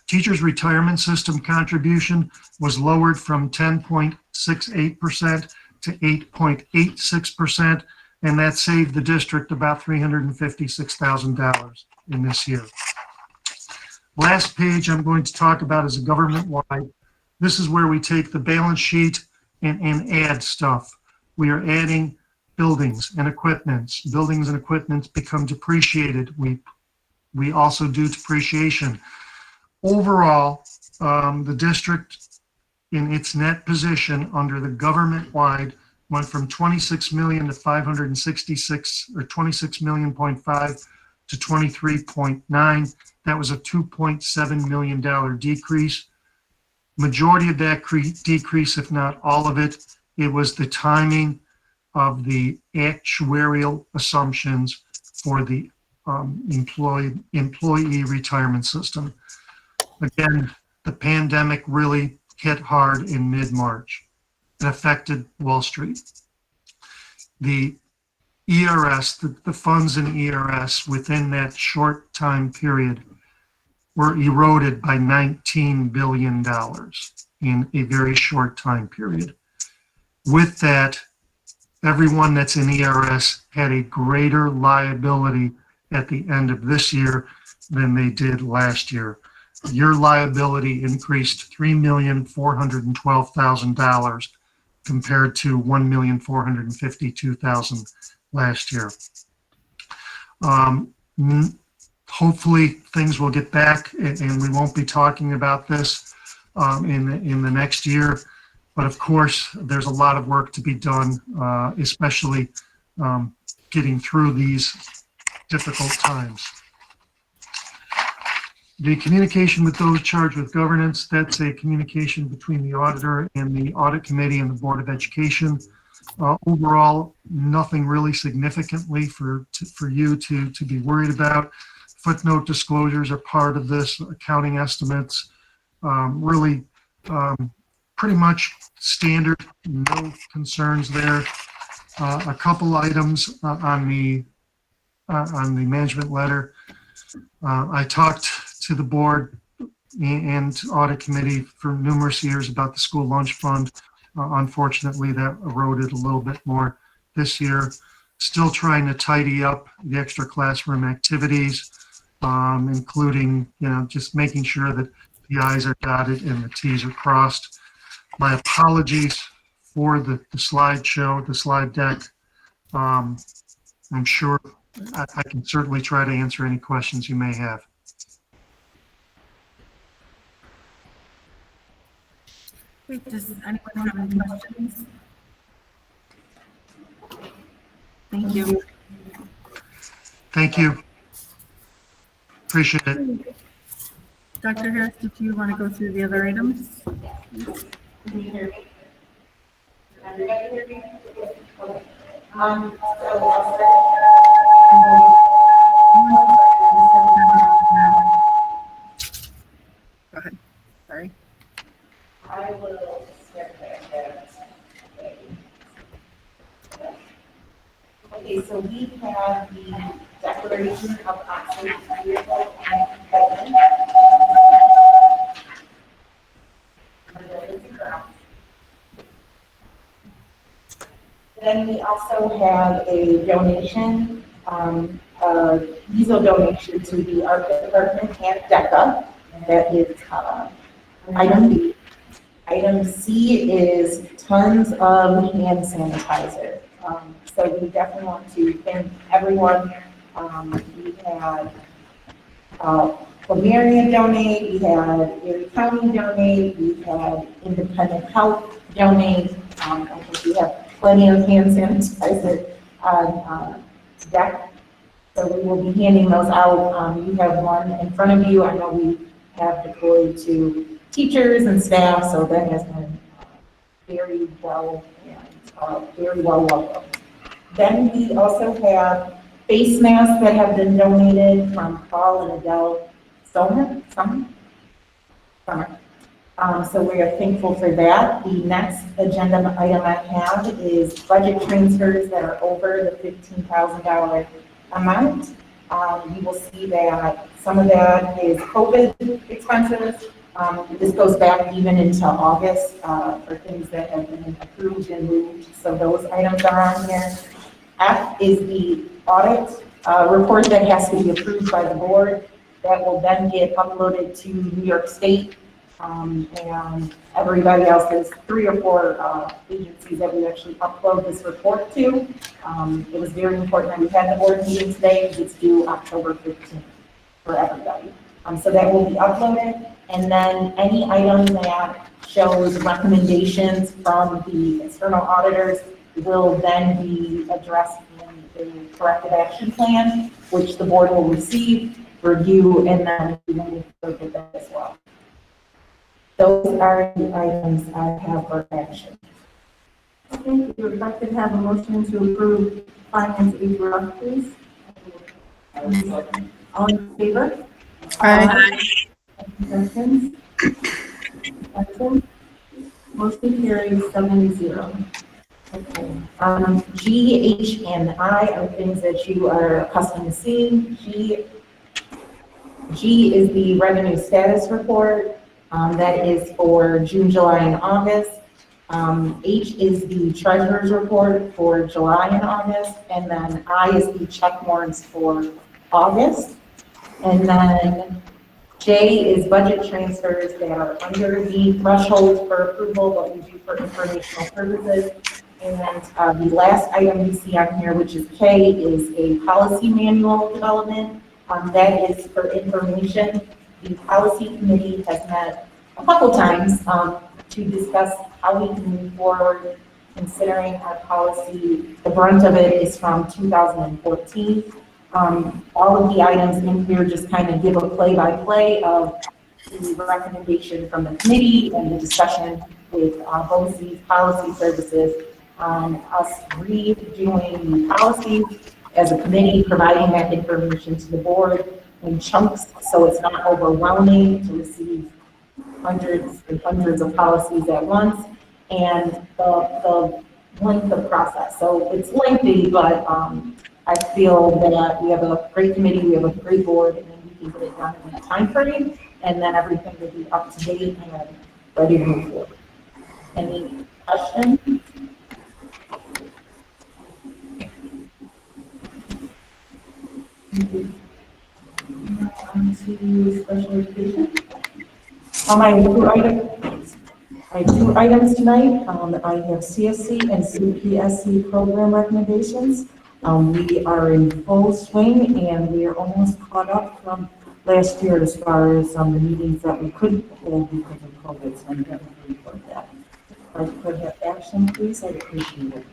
Teachers' retirement system contribution was lowered from 10.68% to 8.86%, and that saved the district about $356,000 in this year. Last page I'm going to talk about is a government-wide. This is where we take the balance sheet and add stuff. We are adding buildings and equipments. Buildings and equipments become depreciated. We also do depreciation. Overall, the district in its net position under the government-wide went from 26 million to 566, or 26 million point five to 23.9. That was a $2.7 million decrease. Majority of that decrease, if not all of it, it was the timing of the actuarial assumptions for the employee retirement system. Again, the pandemic really hit hard in mid-March. It affected Wall Street. The ERS, the funds in ERS within that short time period were eroded by $19 billion in a very short time period. With that, everyone that's in ERS had a greater liability at the end of this year than they did last year. Your liability increased $3,412,000 compared to $1,452,000 last year. Hopefully things will get back and we won't be talking about this in the next year. But of course, there's a lot of work to be done, especially getting through these difficult times. The communication with those charged with governance, that's a communication between the auditor and the audit committee and the Board of Education. Overall, nothing really significantly for you to be worried about. Footnote disclosures are part of this, accounting estimates, really pretty much standard, no concerns there. A couple items on the management letter. I talked to the board and audit committee for numerous years about the school lunch fund. Unfortunately, that eroded a little bit more this year. Still trying to tidy up the extra classroom activities, including, just making sure that the I's are dotted and the T's are crossed. My apologies for the slideshow, the slide deck. I'm sure I can certainly try to answer any questions you may have. Does anyone have any questions? Thank you. Thank you. Appreciate it. Dr. Harris, did you want to go through the other items? Can you hear me? Everybody hear me? Okay. Go ahead. Sorry. I will start there. Okay, so we have the declaration of obsolete vehicle and equipment. Then we also have a donation diesel donation to the art department and DECA. That is item B. Item C is tons of hand sanitizer. So we definitely want to thank everyone. We had Bavaria donate, we had Erie County donate, we had Independent Health donate. I think we have plenty of hand sanitizer on deck. So we will be handing those out. You have one in front of you. I know we have deployed to teachers and staff, so that has been very well and very well welcome. Then we also have face masks that have been donated from Paul and Adele Summer. So we are thankful for that. The next agenda item I have is budget transfers that are over the $15,000 amount. You will see that some of that is COVID expenses. This goes back even into August for things that have been approved and moved. So those items are on here. F is the audit report that has to be approved by the board. That will then get uploaded to New York State. And everybody else, there's 3 or 4 agencies that we actually upload this report to. It was very important that we had the board meeting today because it's due October 15th for everybody. So that will be uploaded. And then any item that shows recommendations from the external auditors will then be addressed in the corrective action plan, which the board will receive, review, and then we will look at that as well. Those are the items I have for action. Okay, we would like to have a motion to approve finance A, please. All in favor? Aye. Abstentions? Abstentions? Motion carries 7-0. Okay. G, H, and I are things that you are accustomed to seeing. G is the revenue status report. That is for June, July, and August. H is the treasurer's report for July and August. And then I is the check warrants for August. And then J is budget transfers that are under the threshold for approval, but we do for informational purposes. And the last item you see on here, which is K, is a policy manual development. That is for information. The policy committee has met a couple times to discuss how we can move forward, considering our policy. The brunt of it is from 2014. All of the items in here just kind of give a play-by-play of the recommendation from the committee and the discussion with BOE policy services on us redoing the policies as a committee, providing that information to the board in chunks so it's not overwhelming to receive hundreds and hundreds of policies at once, and the length of process. So it's lengthy, but I feel that we have a great committee, we have a great board, and then we can get it done in a time frame, and then everything will be up to date and ready to move forward. Any questions? On to special education. I have 2 items tonight. I have CSC and CPSC program recommendations. We are in full swing and we are almost caught up from last year as far as the meetings that we couldn't hold because of COVID, so I'm definitely for that. If I could have action, please, I'd appreciate it.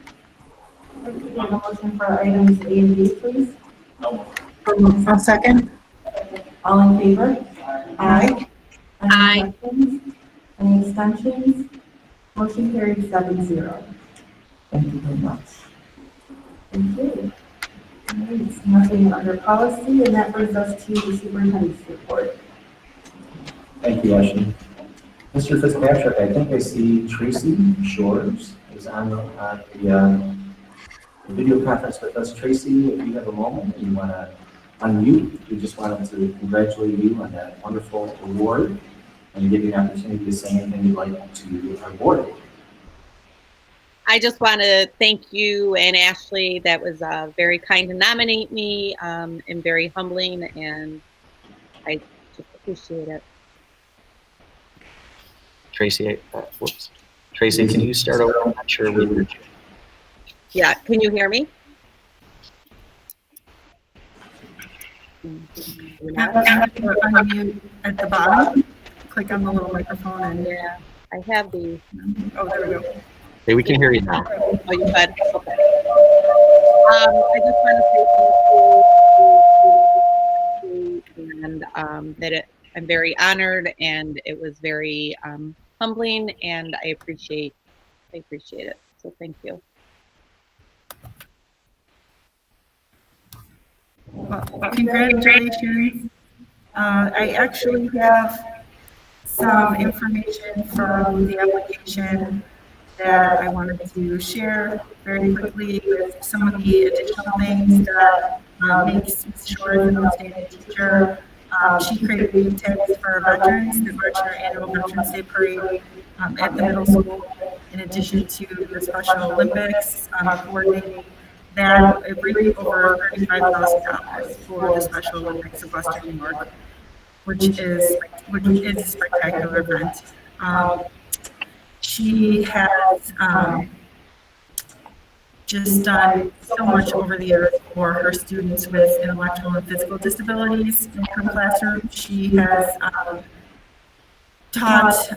Could we have a motion for items A and B, please? I'll second. All in favor? Aye. Aye. Any extensions? Motion carries 7-0. Thank you very much. Thank you. All right, nothing under policy, and that brings us to the superintendent's report. Thank you, Ashley. Mr. Fitzpatrick, I think I see Tracy Shores is on the video conference with us. Tracy, if you have a moment and you want to unmute, we just wanted to congratulate you on that wonderful award and give you an opportunity to say anything you'd like to our board. I just want to thank you and Ashley. That was very kind to nominate me and very humbling, and I just appreciate it. Tracy, whoops. Tracy, can you start over? I'm not sure we heard you. Yeah, can you hear me? Unmute at the bottom. Click on the little microphone and. Yeah, I have the. Oh, there we go. Hey, we can hear you now. Oh, you said, okay. I just want to say thank you, and I'm very honored, and it was very humbling, and I appreciate it. So thank you. Well, congratulations. I actually have some information from the application that I wanted to share very quickly with some of the additional things that makes Ms. Shores an outstanding teacher. She created name tags for veterans that march in our annual Veterans Day Parade at the middle school, in addition to the Special Olympics, coordinating that it raised over $35,000 for the Special Olympics of Western New York, which is a spectacular event. She has just done so much over the years for her students with intellectual and physical disabilities in her classroom. She has taught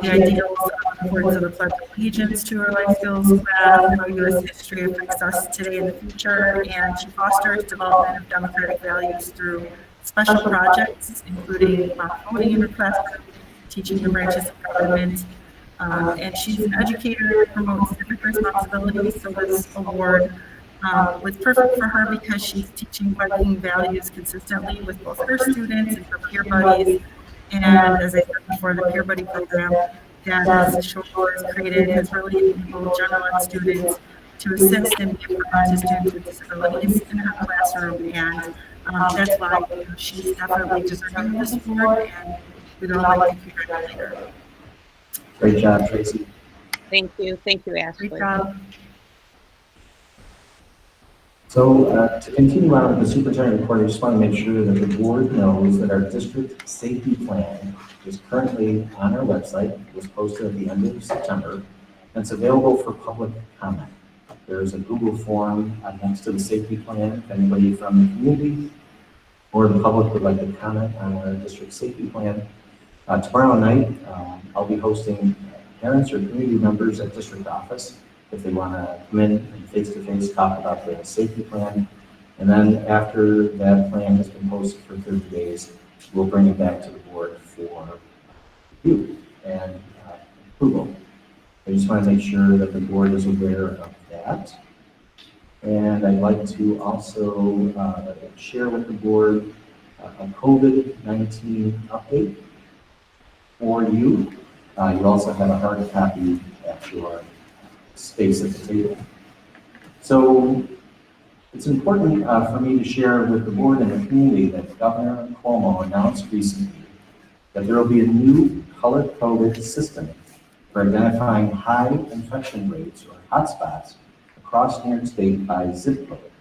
the ideals of importance of the Pledge of Allegiance to her life skills class, how U.S. history affects us today and the future, and she fosters development of democratic values through special projects, including voting in her classroom, teaching the branches of government, and she's an educator who promotes civic responsibility. So this award was perfect for her because she's teaching Viking values consistently with both her students and her peer buddies. And as I said before, the peer buddy program that Ms. Shores created has really enabled general ed students to assist and be a friend to students with disabilities in her classroom. And that's why she's definitely deserving of this award, and we'd all like to congratulate her. Great job, Tracy. Thank you, Ashley. Great job. So to continue on with the superintendent report, I just want to make sure that the board knows that our district safety plan is currently on our website. It was posted at the end of September, and it's available for public comment. There's a Google form next to the safety plan. If anybody from the community or the public would like to comment on our district safety plan. Tomorrow night, I'll be hosting parents or community members at district office if they want to come in and face-to-face talk about the safety plan. And then after that plan has been posted for 30 days, we'll bring it back to the board for review and approval. I just want to make sure that the board is aware of that. And I'd like to also share with the board a COVID-19 update for you. You also have a hard copy at your space at the table. So it's important for me to share with the board and the community that Governor Cuomo announced recently that there will be a new color-coded system for identifying high infection rates or hotspots across New York State by zip code.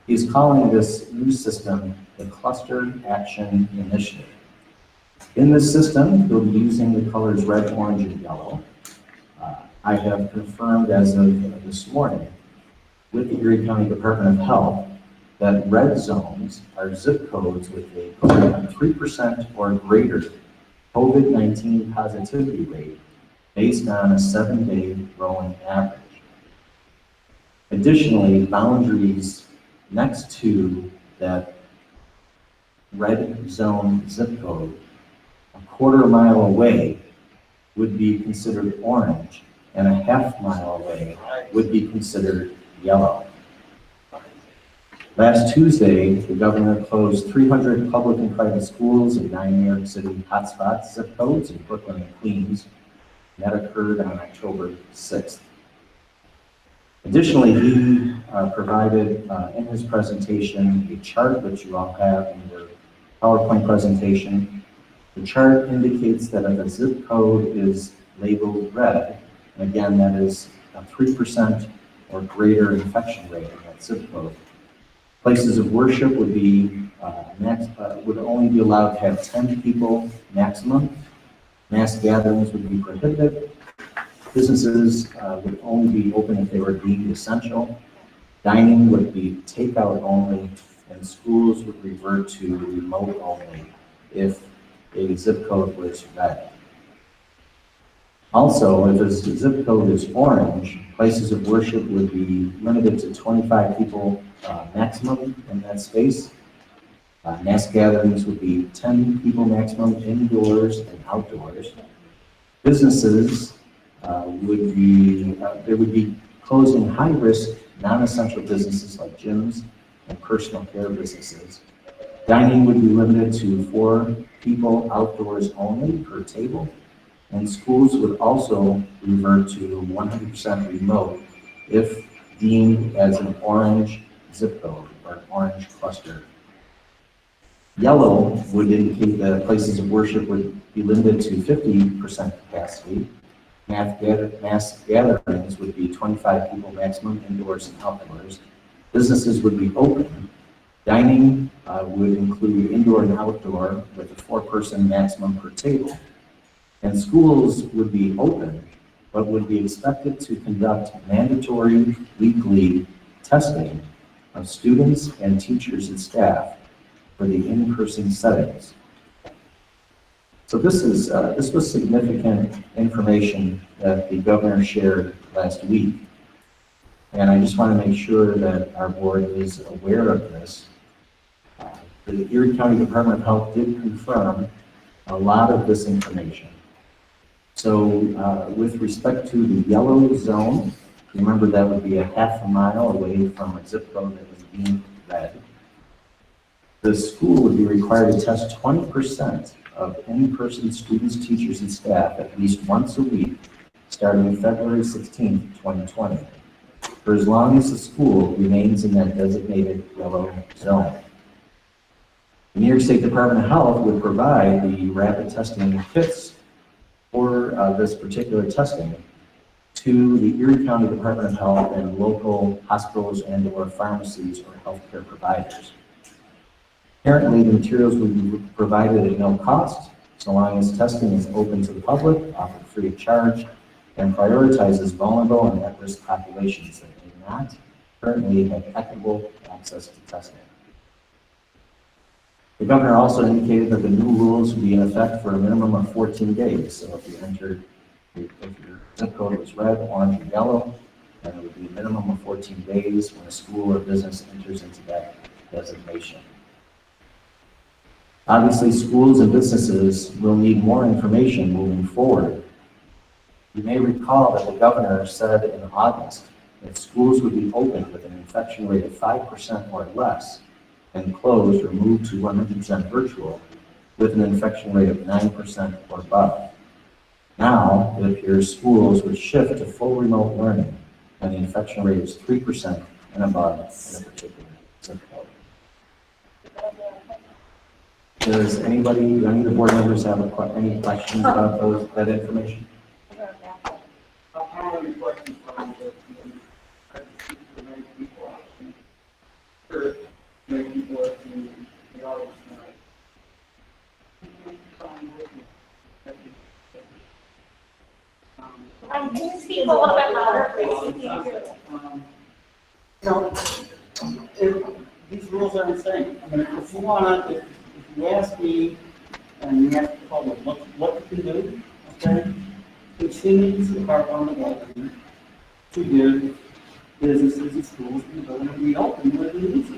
He's calling this new system the Cluster Action Initiative. In this system, we'll be using the colors red, orange, and yellow. I have confirmed as of this morning with the Erie County Department of Health that red zones are zip codes with a 3% or greater COVID-19 positivity rate based on a 7-day rolling average. Additionally, boundaries next to that red zone zip code, a quarter-mile away, would be considered orange, and a half-mile away would be considered yellow. Last Tuesday, the governor closed 300 public and private schools in 9 New York City hotspot zip codes in Brooklyn and Queens. That occurred on October 6th. Additionally, he provided in his presentation a chart that you all have in your PowerPoint presentation. The chart indicates that if a zip code is labeled red, and again, that is a 3% or greater infection rate in that zip code. Places of worship would be would only be allowed to have 10 people maximum. Mass gatherings would be prohibited. Businesses would only be open if they were deemed essential. Dining would be takeout only, and schools would revert to remote only if a zip code was red. Also, if a zip code is orange, places of worship would be limited to 25 people maximum in that space. Mass gatherings would be 10 people maximum indoors and outdoors. Businesses would be closing high-risk, non-essential businesses like gyms and personal care businesses. Dining would be limited to 4 people outdoors only per table. And schools would also revert to 100% remote if deemed as an orange zip code or an orange cluster. Yellow would indicate that places of worship would be limited to 50% capacity. Mass gatherings would be 25 people maximum indoors and outdoors. Businesses would be open. Dining would include indoor and outdoor with a 4-person maximum per table. And schools would be open, but would be expected to conduct mandatory weekly testing of students and teachers and staff for the in-person settings. So this was significant information that the governor shared last week. And I just want to make sure that our board is aware of this. The Erie County Department of Health did confirm a lot of this information. So with respect to the yellow zone, remember that would be a half a mile away from a zip code that was deemed red. The school would be required to test 20% of in-person students, teachers, and staff at least once a week, starting February 16th, 2020, for as long as the school remains in that designated yellow zone. The New York State Department of Health would provide the rapid testing kits for this particular testing to the Erie County Department of Health and local hospitals and or pharmacies or healthcare providers. Currently, the materials will be provided at no cost, so long as testing is open to the public, offered free of charge, and prioritizes vulnerable and at-risk populations that may not currently have equitable access to testing. The governor also indicated that the new rules will be in effect for a minimum of 14 days. So if your zip code was red, orange, or yellow, then it would be a minimum of 14 days when a school or business enters into that designation. Obviously, schools and businesses will need more information moving forward. You may recall that the governor said in August that schools would be open with an infection rate of 5% or less and closed or moved to 100% virtual with an infection rate of 9% or above. Now, it appears schools would shift to full remote learning and the infection rate is 3% and above in a particular zip code. Does anybody, any of the board members have any questions about that information? Can you speak a little bit louder, please? These rules are insane. I mean, if you want to, if you ask me and you ask the public what you can do, okay, continue to Department of Health to give businesses and schools the ability to reopen when they need to.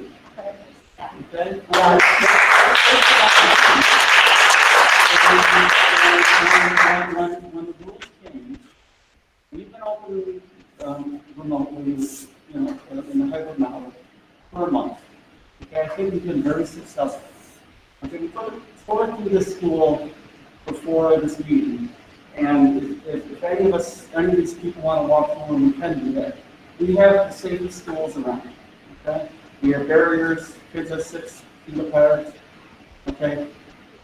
Okay? When the rules change, we've been open remotely, in the hybrid model for a month. Okay, I think we've been very successful. Okay, we forward through this school before this meeting, and if any of these people want to walk through, we can do that. We have the safest schools around. Okay, we have barriers. Kids are 6 feet apart. Okay,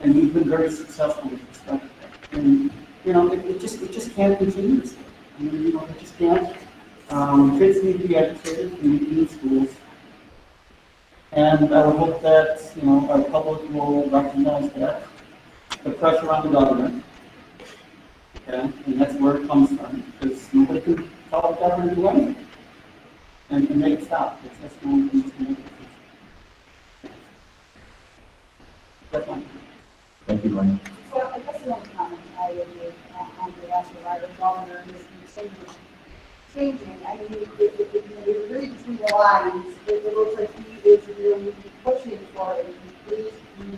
and we've been very successful with this stuff. And it just can't continue this way. I mean, it just can't. Kids need to be educated, we need to be in schools. And I would hope that, our public will recognize that, the pressure on the government. Okay, and that's where it comes from, because nobody can tell the government to do anything. And make it stop, that's the only thing that's going to make it. That's fine. Thank you, Glenn. So I guess the only comment I would make on behalf of our governor is changing. I mean, if you read between the lines, it looks like he is really pushing for a complete, and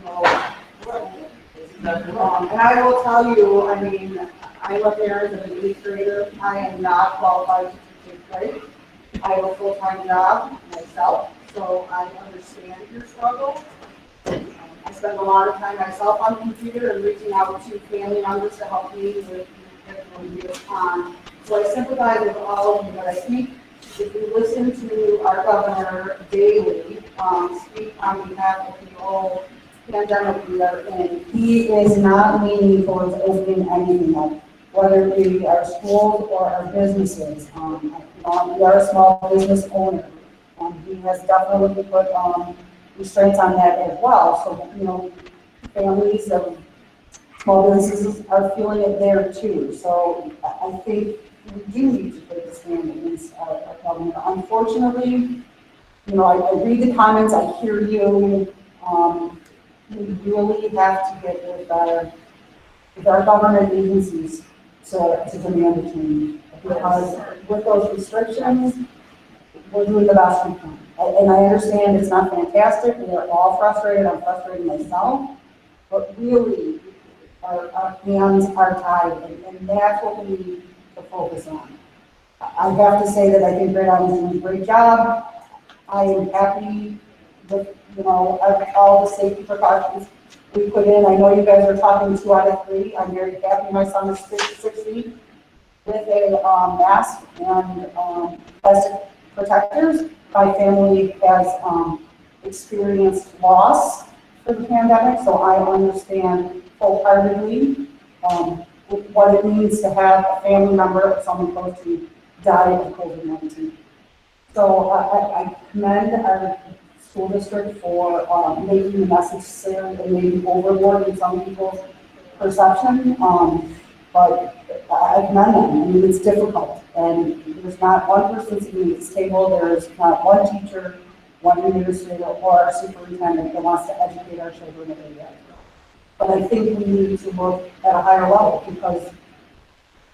I will tell you, I mean, I'm a parent of an eighth grader. I am not qualified to teach eighth grade. I have a full-time job myself, so I understand your struggle. I spend a lot of time myself on the computer and reaching out to family members to help me with so I sympathize with all of you, but I think if you listen to our governor daily, speak on behalf of the whole pandemic we are in, he is not leaning towards opening anything up, whether it be our schools or our businesses. We are a small business owner. He has definitely put restraints on that as well. So, families of small businesses are feeling it there too. So I think we do need to take a stand against our government. Unfortunately, I read the comments, I hear you. We really have to get with our government agencies to demand a change. Because with those restrictions, we're doing the best we can. And I understand it's not fantastic, we are all frustrated, I'm frustrated myself, but really, our hands are tied, and that's what we need to focus on. I have to say that I think Great Island's doing a great job. I am happy with, all the safety precautions we put in. I know you guys are talking 2 out of 3. I'm very happy my son is 6 feet with a mask and plastic protectors. My family has experienced loss for the pandemic, so I understand wholeheartedly what it means to have a family member or someone close to you die of COVID-19. So I commend our school district for making the message clear and maybe overboard in some people's perception, but I commend them. I mean, it's difficult, and there's not one person sitting at this table, there's not one teacher, one administrator, or our superintendent that wants to educate our children every day. But I think we need to look at a higher level because,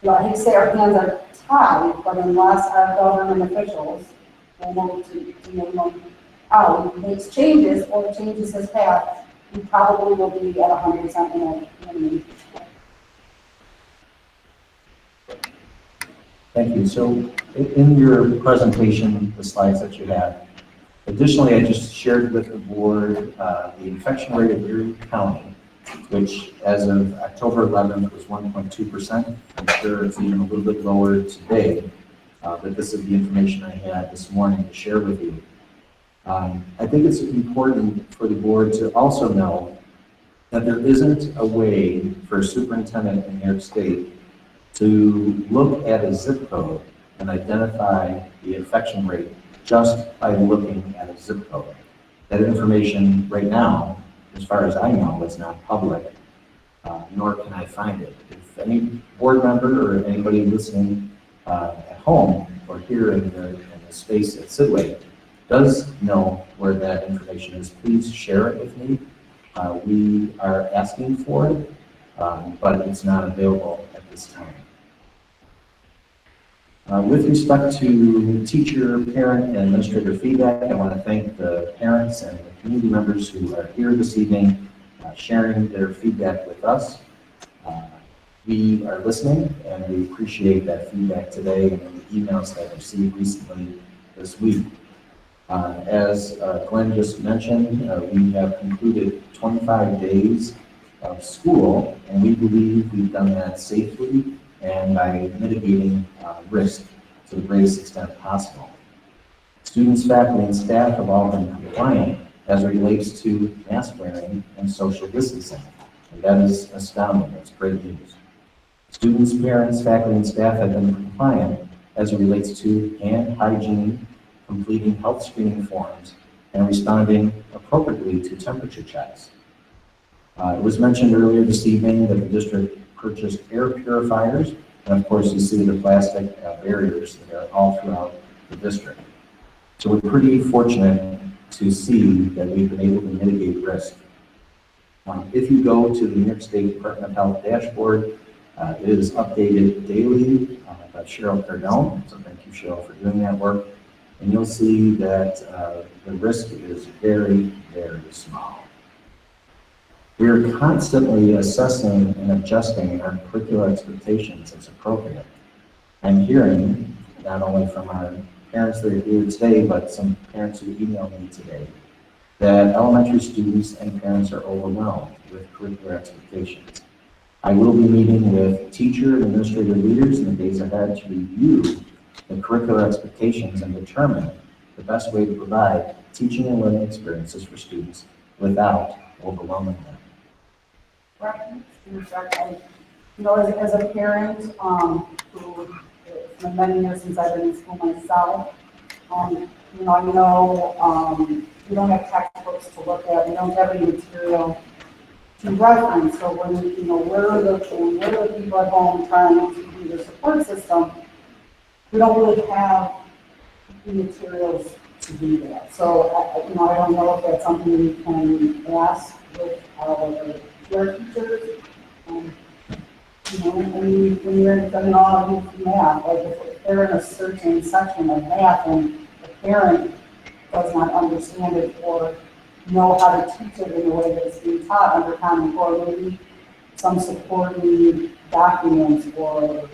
I hate to say our hands are tied, but unless our government officials will move to, how he makes changes or changes his path, we probably will be at 100% in. Thank you. So in your presentation, the slides that you had, additionally, I just shared with the board the infection rate of Erie County, which as of October 11th was 1.2%. I'm sure it's even a little bit lower today, but this is the information I had this morning to share with you. I think it's important for the board to also know that there isn't a way for a superintendent in New York State to look at a zip code and identify the infection rate just by looking at a zip code. That information right now, as far as I know, is not public, nor can I find it. If any board member or anybody listening at home or here in the space at Sidway does know where that information is, please share it with me. We are asking for it, but it's not available at this time. With respect to teacher, parent, and administrator feedback, I want to thank the parents and the community members who are here this evening sharing their feedback with us. We are listening, and we appreciate that feedback today and the emails that I received recently this week. As Glenn just mentioned, we have concluded 25 days of school, and we believe we've done that safely and by mitigating risk to the greatest extent possible. Students, faculty, and staff have all been compliant as it relates to mask wearing and social distancing, and that is astounding. That's great news. Students, parents, faculty, and staff have been compliant as it relates to hand hygiene, completing health screening forms, and responding appropriately to temperature checks. It was mentioned earlier this evening that the district purchased air purifiers, and of course you see the plastic barriers that are all throughout the district. So we're pretty fortunate to see that we've been able to mitigate risk. If you go to the New York State Department of Health dashboard, it is updated daily by Cheryl Cardone, so thank you, Cheryl, for doing that work. And you'll see that the risk is very, very small. We are constantly assessing and adjusting our curricular expectations as appropriate. I'm hearing, not only from our parents that are here today, but some parents who emailed me today, that elementary students and parents are overwhelmed with curricular expectations. I will be meeting with teacher and administrative leaders in the days ahead to review the curricular expectations and determine the best way to provide teaching and learning experiences for students without overwhelming them. As a parent, who, it's been many years since I've been in school myself, I know, we don't have textbooks to look at, we don't have any material to reference, so when, we're the people at home trying to do the support system, we don't really have the materials to do that. So, I don't know if that's something we can ask with our teachers. When you're done all of math, like if they're in a certain section of math and the parent does not understand it or know how to teach it in the way that it's being taught under Common Core, maybe some supporting documents or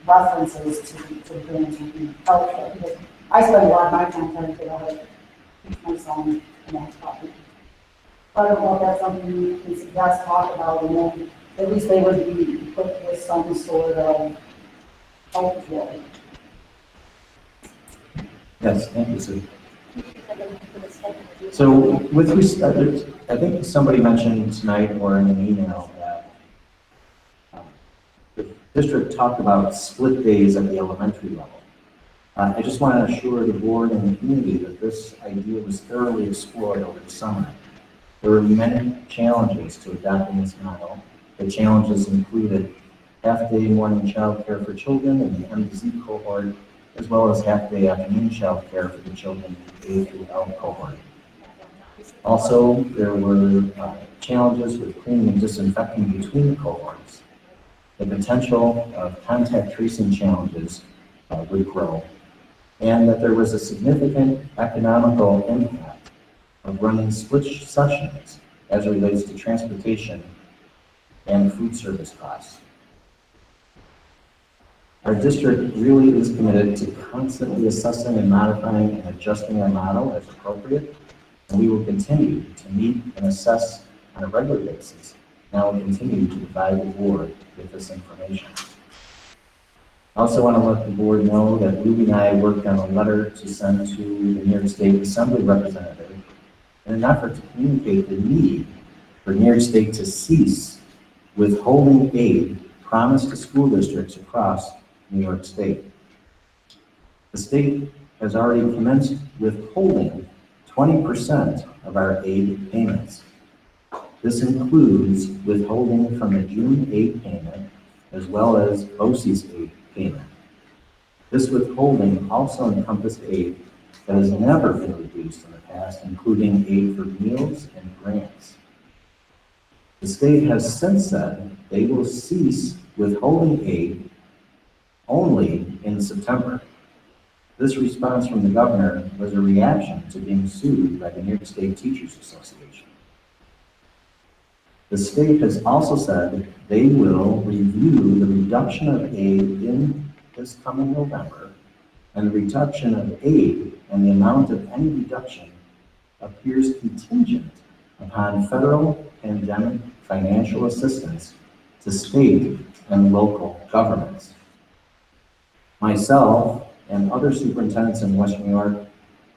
references to parents would be helpful. Because I spend a lot of my time trying to figure out how to teach my son math topic. I don't know if that's something you can suggest, talk about, and then at least they would be equipped with some sort of help for it. Yes, thank you, Sue. So with respect, I think somebody mentioned tonight or in an email that the district talked about split days at the elementary level. I just want to assure the board and the community that this idea was thoroughly explored over the summer. There were many challenges to adopting this model. The challenges included half-day morning child care for children in the MDZ cohort, as well as half-day afternoon child care for the children in the A through L cohort. Also, there were challenges with cleaning and disinfecting between the cohorts. The potential of contact tracing challenges would grow, and that there was a significant economical impact of running split sessions as it relates to transportation and food service costs. Our district really is committed to constantly assessing and modifying and adjusting our model as appropriate, and we will continue to meet and assess on a regular basis, and I will continue to provide the board with this information. I also want to let the board know that Ruby and I worked on a letter to send to the New York State Assembly representative in an effort to communicate the need for New York State to cease withholding aid promised to school districts across New York State. The state has already commenced withholding 20% of our aid payments. This includes withholding from the June aid payment as well as BOCE's aid payment. This withholding also encompassed aid that has never been reduced in the past, including aid for meals and grants. The state has since said they will cease withholding aid only in September. This response from the governor was a reaction to being sued by the New York State Teachers Association. The state has also said they will review the reduction of aid in this coming November, and the reduction of aid and the amount of any reduction appears contingent upon federal pandemic financial assistance to state and local governments. Myself and other superintendents in Western New York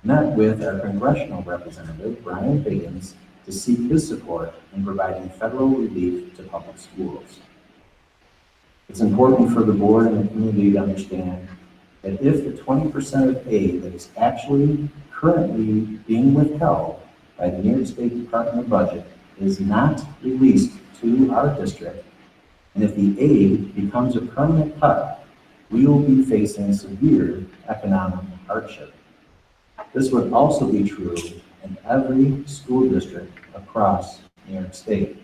met with our congressional representative, Brian Higgins, to seek his support in providing federal relief to public schools. It's important for the board and the community to understand that if the 20% of aid that is actually currently being withheld by the New York State Department of Budget is not released to our district, and if the aid becomes a permanent cut, we will be facing severe economic hardship. This would also be true in every school district across New York State.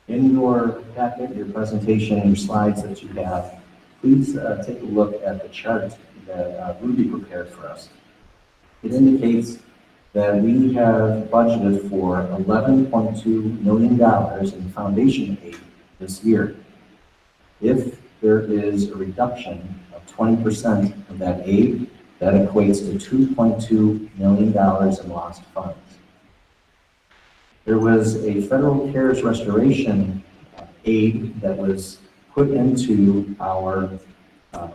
In your packet, your presentation, your slides that you have, please take a look at the chart that Ruby prepared for us. It indicates that we have budgeted for $11.2 million in foundation aid this year. If there is a reduction of 20% of that aid, that equates to $2.2 million in lost funds. There was a federal CARES restoration aid that was put into our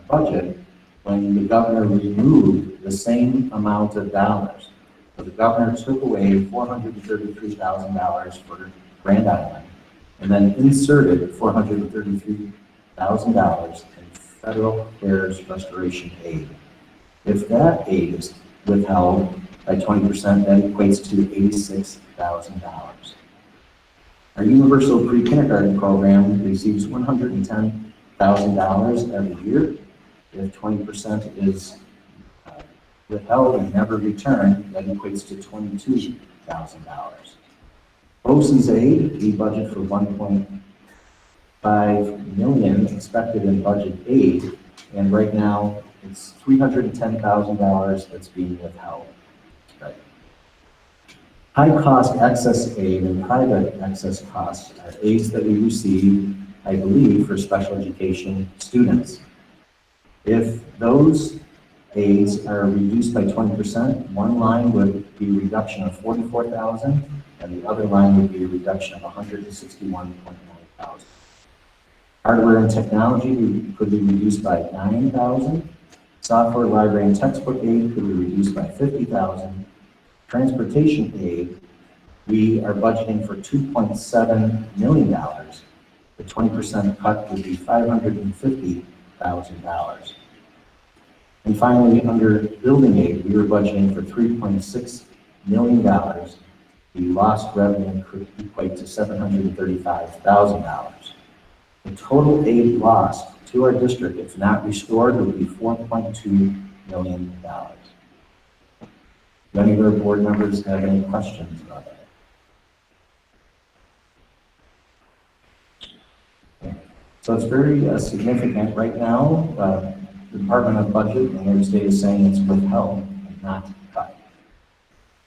budget when the governor removed the same amount of dollars. So the governor took away $433,000 for Grand Island and then inserted $433,000 in federal CARES restoration aid. If that aid is withheld by 20%, that equates to $86,000. Our universal pre-kindergarten program receives $110,000 every year. If 20% is withheld and never returned, that equates to $22,000. BOCES aid, we budget for $1.5 million expected in budget aid, and right now it's $310,000 that's being withheld. Right. High-cost excess aid and private excess costs are aids that we receive, I believe, for special education students. If those aids are reduced by 20%, one line would be a reduction of $44,000, and the other line would be a reduction of $161,900. Hardware and technology could be reduced by $9,000. Software, library, and textbook aid could be reduced by $50,000. Transportation aid, we are budgeting for $2.7 million. The 20% cut would be $550,000. And finally, under building aid, we were budgeting for $3.6 million. The lost revenue could equate to $735,000. The total aid lost to our district, if not restored, would be $4.2 million. Do any of our board members have any questions about that? Okay. So it's very significant right now. The Department of Budget in New York State is saying it's withheld and not cut.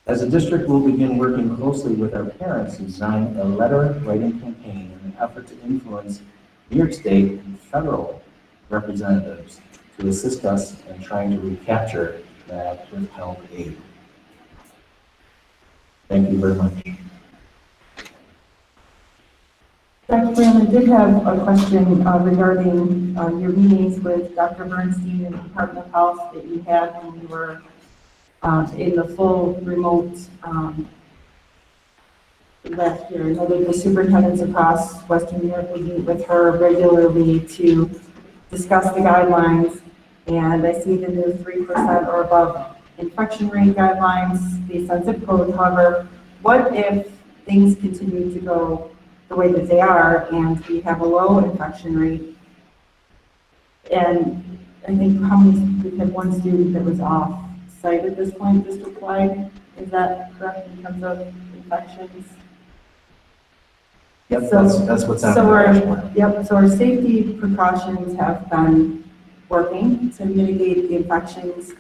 As a district, we'll begin working closely with our parents to design a letter writing campaign in an effort to influence New York State and federal representatives to assist us in trying to recapture that withheld aid. Thank you very much. Dr. Brandon did have a question regarding your meetings with Dr. Bernstein and the Department of Health that you had when you were in the full remote last year. I know that the superintendents across Western New York would meet with her regularly to discuss the guidelines, and I see the new 3% or above infection rate guidelines based on zip code. However, what if things continue to go the way that they are and we have a low infection rate? And I think we had one student that was off site at this point, district-wide. Is that correct in terms of infections? Yep, So- that's what's on So the our, dashboard. yep, so our safety precautions have been working to mitigate the infections.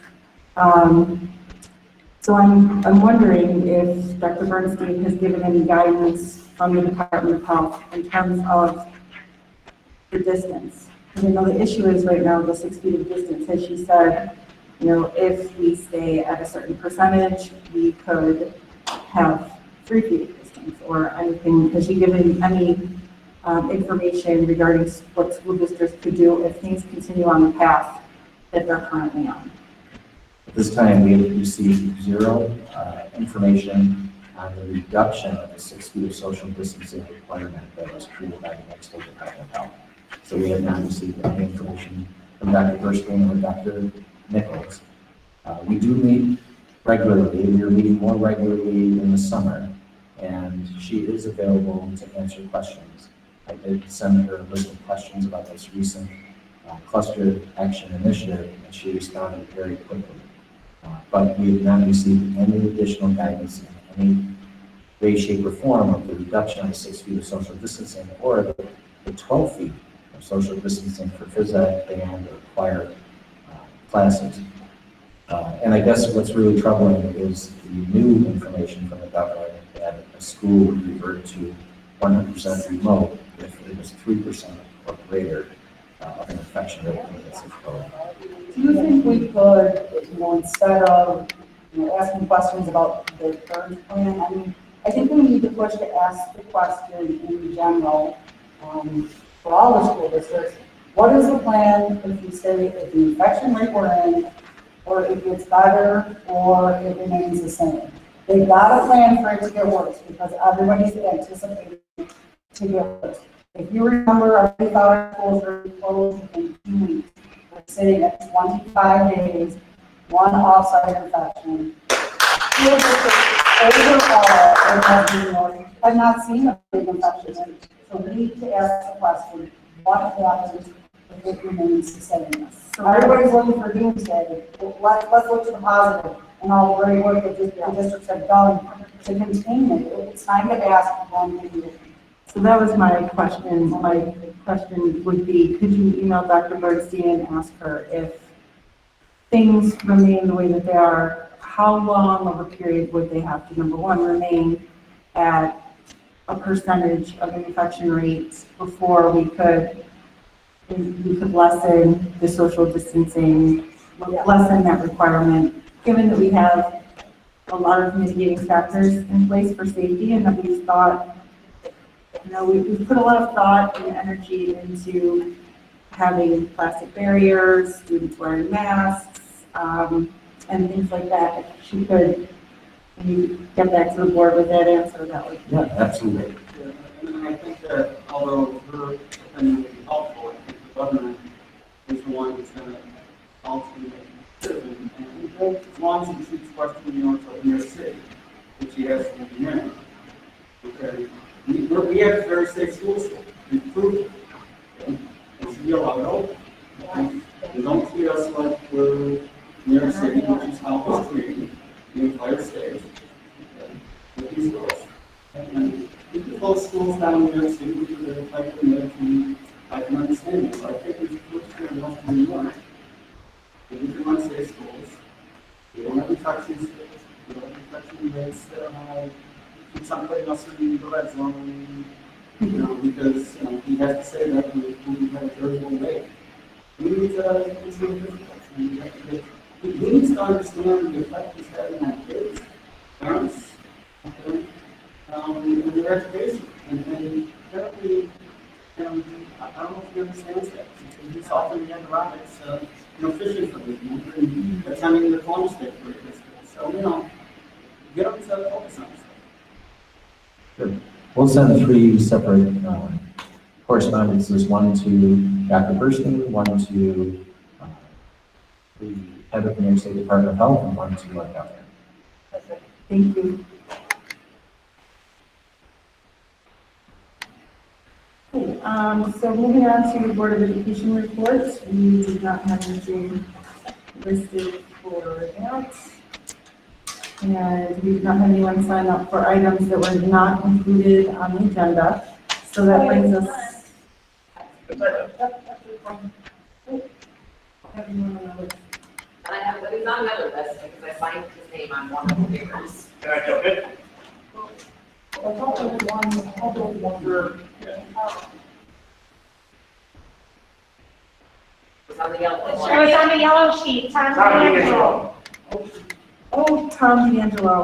So I'm wondering if Dr. Bernstein has given any guidance from the Department of Health in terms of the distance. Because I know the issue is right now the 6 feet of distance. As she said, you know, if we stay at a certain percentage, we could have 3 feet of distance or anything. Has she given any information regarding what school districts could do if things continue on the path that they're currently on? At this time, we have received zero information on the reduction of the 6 feet of social distancing requirement that was treated by the next state Department of Health. So we have not received any information from Dr. Gershwin or Dr. Nichols. We do meet regularly. We are meeting more regularly in the summer, and she is available to answer questions. I did send her a list of questions about this recent cluster action initiative, and she responded very quickly. But we have not received any additional guidance in any way, shape, or form of the reduction of 6 feet of social distancing or the 12 feet of social distancing for phys ed, band, or choir classes. And I guess what's really troubling is the new information from the governor that a school would revert to 100% remote if it was 3% or greater of an infection rate in the code. Do you think we could, instead of, asking questions about the current plan, I mean, I think we need to push to ask the question in general, for all the school districts, what is the plan if you say if the infection rate we're in, or if it's better, or it remains the same? They've got a plan for it to get worse, because everybody's anticipating to get worse. If you remember, I thought our schools were closed in 2 weeks. We're sitting at 25 days, one offsite infection. Overall, I've not seen a big infection rate. So we need to ask the question, what happens if it remains the same? So everybody's looking for doomsday. Let's look to the positive and all the great work that the districts have done to contain it. It's time to ask one thing. So that was my question. My question would be, could you email Dr. Bernstein and ask her if things remain the way that they are, how long of a period would they have to, number one, remain at a percentage of infection rates before we could lessen the social distancing, lessen that requirement, given that we have a lot of mitigating factors in place for safety, and that we've thought, we've put a lot of thought and energy into having plastic barriers, students wearing masks, and things like that. If she could, maybe get back to the board with that answer, that would. Yeah, absolutely. And I think that although her opinion would be helpful, I think the governor is the one who's going to ultimately make the decision. And as long as he keeps questioning New York City, which he has to be in, okay, we have a very safe school system. We've proved it. Okay? And should be allowed open. Okay? And don't treat us like we're New York City, which is how it's treated the entire state. Okay? With these rules. And we can close schools down in New York City because they're type of American. I can understand it, but I think we should put it in enough to New York. We can run safe schools. We don't have infection states. We don't have infection rates that are high. Keep somebody else in the red zone, because he has to say that we have a durable rate. We need to consider this. He needs to understand the effect he's having on kids, parents, okay, and their education. And apparently, I don't know if he understands that. He's often the antibiotics, fishing for the and attending the Columbus Day for this. So, get him to focus on this. Sure. We'll send 3 separate correspondences, one to Dr. Bernstein, one to the head of the New York State Department of Health, and one to our governor. Thank you. Okay, so moving on to Board of Education reports, we do not have anything listed for that. And we did not have anyone sign up for items that were not included on the agenda. So that brings us. But he's on another list because I signed his name on one of the papers. Can I jump in? It's on the yellow. It was on the yellow sheet, Tom DeAngelo. Oh, Tom DeAngelo.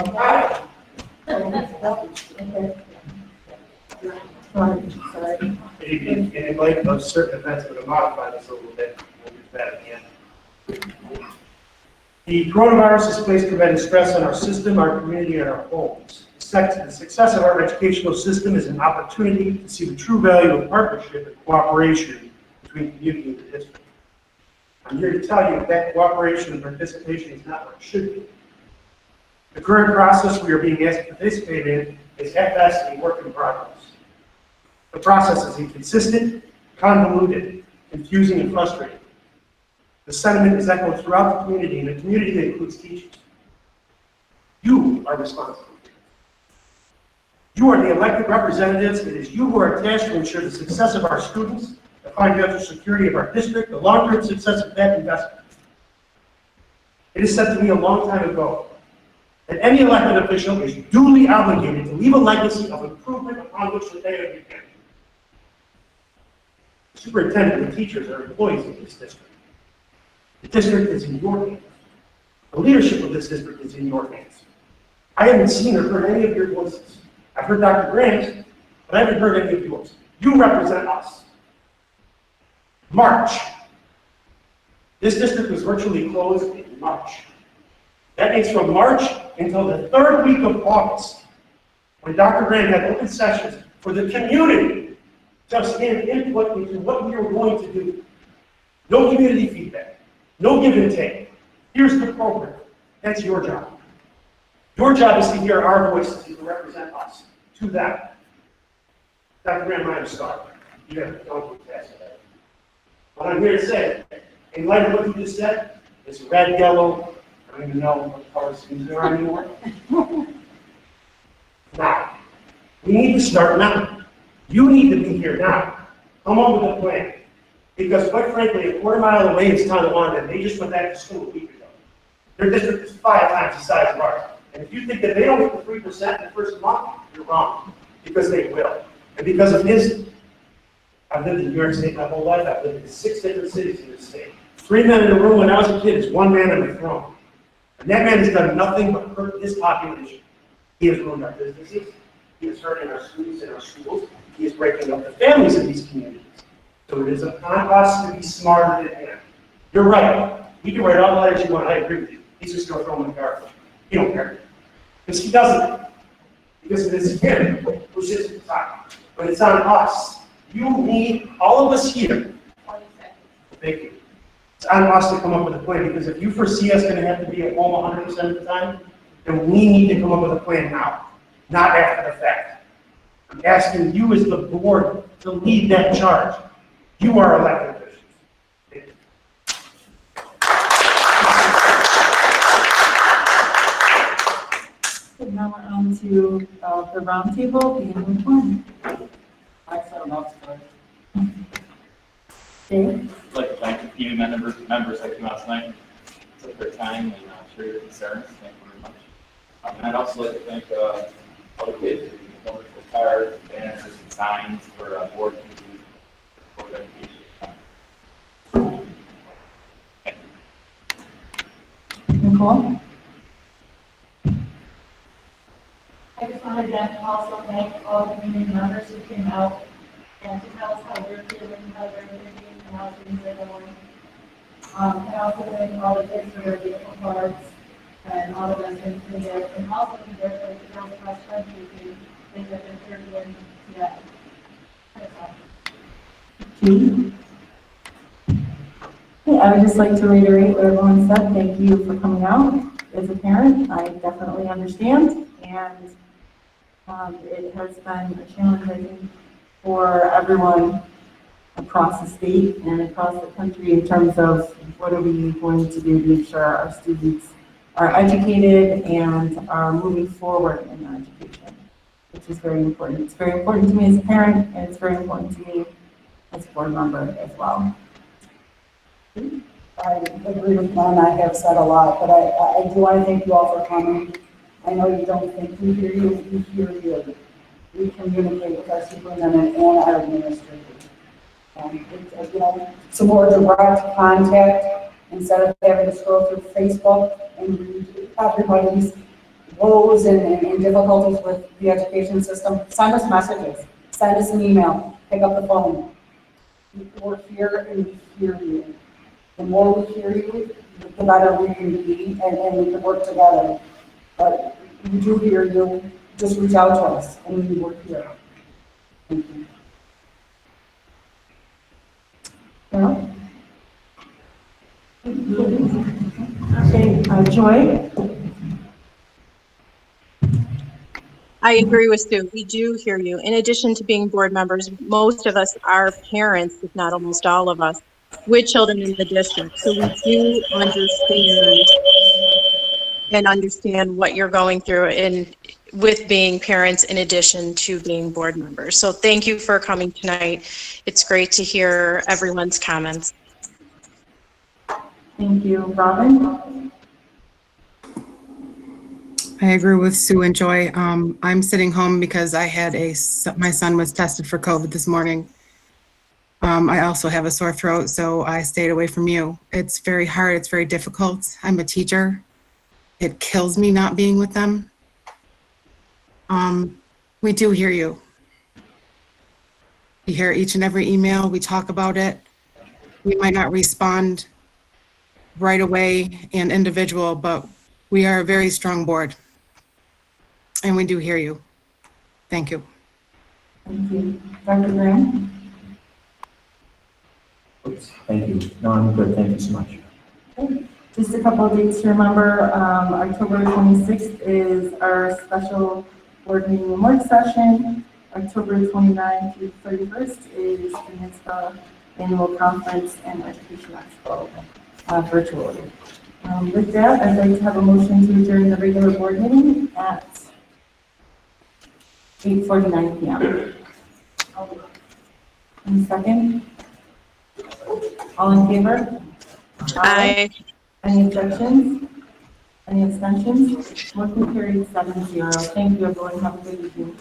Sorry. In light of certain events, we're going to modify this a little bit. We'll do that at the end. The coronavirus has placed tremendous stress on our system, our community, and our homes. The success of our educational system is an opportunity to see the true value of partnership and cooperation between community and the district. I'm here to tell you that cooperation and participation is not what it should be. The current process we are being asked to participate in is at best a work in progress. The process is inconsistent, convoluted, confusing, and frustrating. The sentiment is echoed throughout the community, and the community that includes teachers. You are responsible. You are the elected representatives. It is you who are attached to ensure the success of our students, the financial security of our district, the long-term success of that investment. It is said to me a long time ago that any elected official is duly obligated to leave a legacy of improvement upon which they have begun. The superintendent and teachers are employees of this district. The district is in your hands. The leadership of this district is in your hands. I haven't seen or heard any of your voices. I've heard Dr. Graham's, but I haven't heard any of yours. You represent us. March. This district was virtually closed in March. That means from March until the third week of August, when Dr. Graham had open sessions for the community to give input into what we were going to do. No community feedback, no give and take. Here's the program. That's your job. Your job is to hear our voices and to represent us to them. Dr. Graham, I am sorry. You have gone through the task of that. What I'm here to say, in light of what you just said, is red, yellow, I don't even know what color schemes there are anymore. Now, we need to start now. You need to be here now. Come up with a plan. Because quite frankly, a quarter mile away is Tonawanda, and they just went back to school a week ago. Their district is 5 times the size of ours. And if you think that they don't get the 3% in the first month, you're wrong. Because they will. And because of his, I've lived in New York State my whole life. I've lived in 6 different cities in this state. 3 men in a room when I was a kid is 1 man on the throne. And that man has done nothing but hurt this population. He has ruined our businesses. He is hurting our students and our schools. He is breaking up the families of these communities. So it is upon us to be smarter than him. You're right. You can write all the letters you want. I agree with you. He's just going to throw them in the garbage. He don't care. Because he doesn't. Because it is him who sits at the top. But it's on us. You need all of us here. Thank you. It's on us to come up with a plan, because if you foresee us going to have to be at home 100% of the time, then we need to come up with a plan now, not after the fact. I'm asking you as the board to lead that charge. You are elected officials. Thank you. So now we're on to the roundtable, beginning with one. Dave? I'd like to thank the community members that came out tonight, took their time and shared your concerns. Thank you very much. And I'd also like to thank all the kids who wonderful cards, banners, and signs for board committees, for education. Nicole? I just wanted to also thank all the community members who came out and to tell us how they're feeling, how they're thinking, and how things are going. And also thank all the kids for their beautiful cards and all the residents in there, and also congratulate the girls cross country team. They have been third win yet. That's all. Hey, I would just like to reiterate what everyone said. Thank you for coming out. As a parent, I definitely understand, and it has been a challenge, I think, for everyone across the state and across the country in terms of what are we going to do to make sure our students are educated and are moving forward in their education, which is very important. It's very important to me as a parent, and it's very important to me as a board member as well. I agree with Glenn. I have said a lot, but I do want to thank you all for coming. I know you don't think we hear you, we hear you. We communicate with our superintendent and our administrators. You know, some more direct contact instead of having to scroll through Facebook and read everybody's woes and difficulties with the education system. Send us messages, send us an email, pick up the phone. We're here and we hear you. The more we hear you, the better we can be, and we can work together. But we do hear you. Just reach out to us, and we work here. Thank you. Carol? Okay, Joy? I agree with Sue. We do hear you. In addition to being board members, most of us are parents, if not almost all of us, with children in the district. So we do understand what you're going through with being parents in addition to being board members. So thank you for coming tonight. It's great to hear everyone's comments. Thank you. Robin? I agree with Sue and Joy. I'm sitting home because I had my son was tested for COVID this morning. I also have a sore throat, so I stayed away from you. It's very hard. It's very difficult. I'm a teacher. It kills me not being with them. We do hear you. We hear each and every email. We talk about it. We might not respond right away and individual, but we are a very strong board. And we do hear you. Thank you. Thank you. Dr. Graham? Oops, thank you. No, I'm good. Thank you so much. Okay. Just a couple of dates to remember. October 26th is our special board meeting and work session. October 29th through 31st is the NISBA annual conference and education expo virtually. With that, I'd like to have a motion to adjourn the regular board meeting at 8:49 p.m. Any second? All in favor? Aye. Any objections? Any abstentions? Motion carried 7-0. Thank you, everyone. Have a good evening.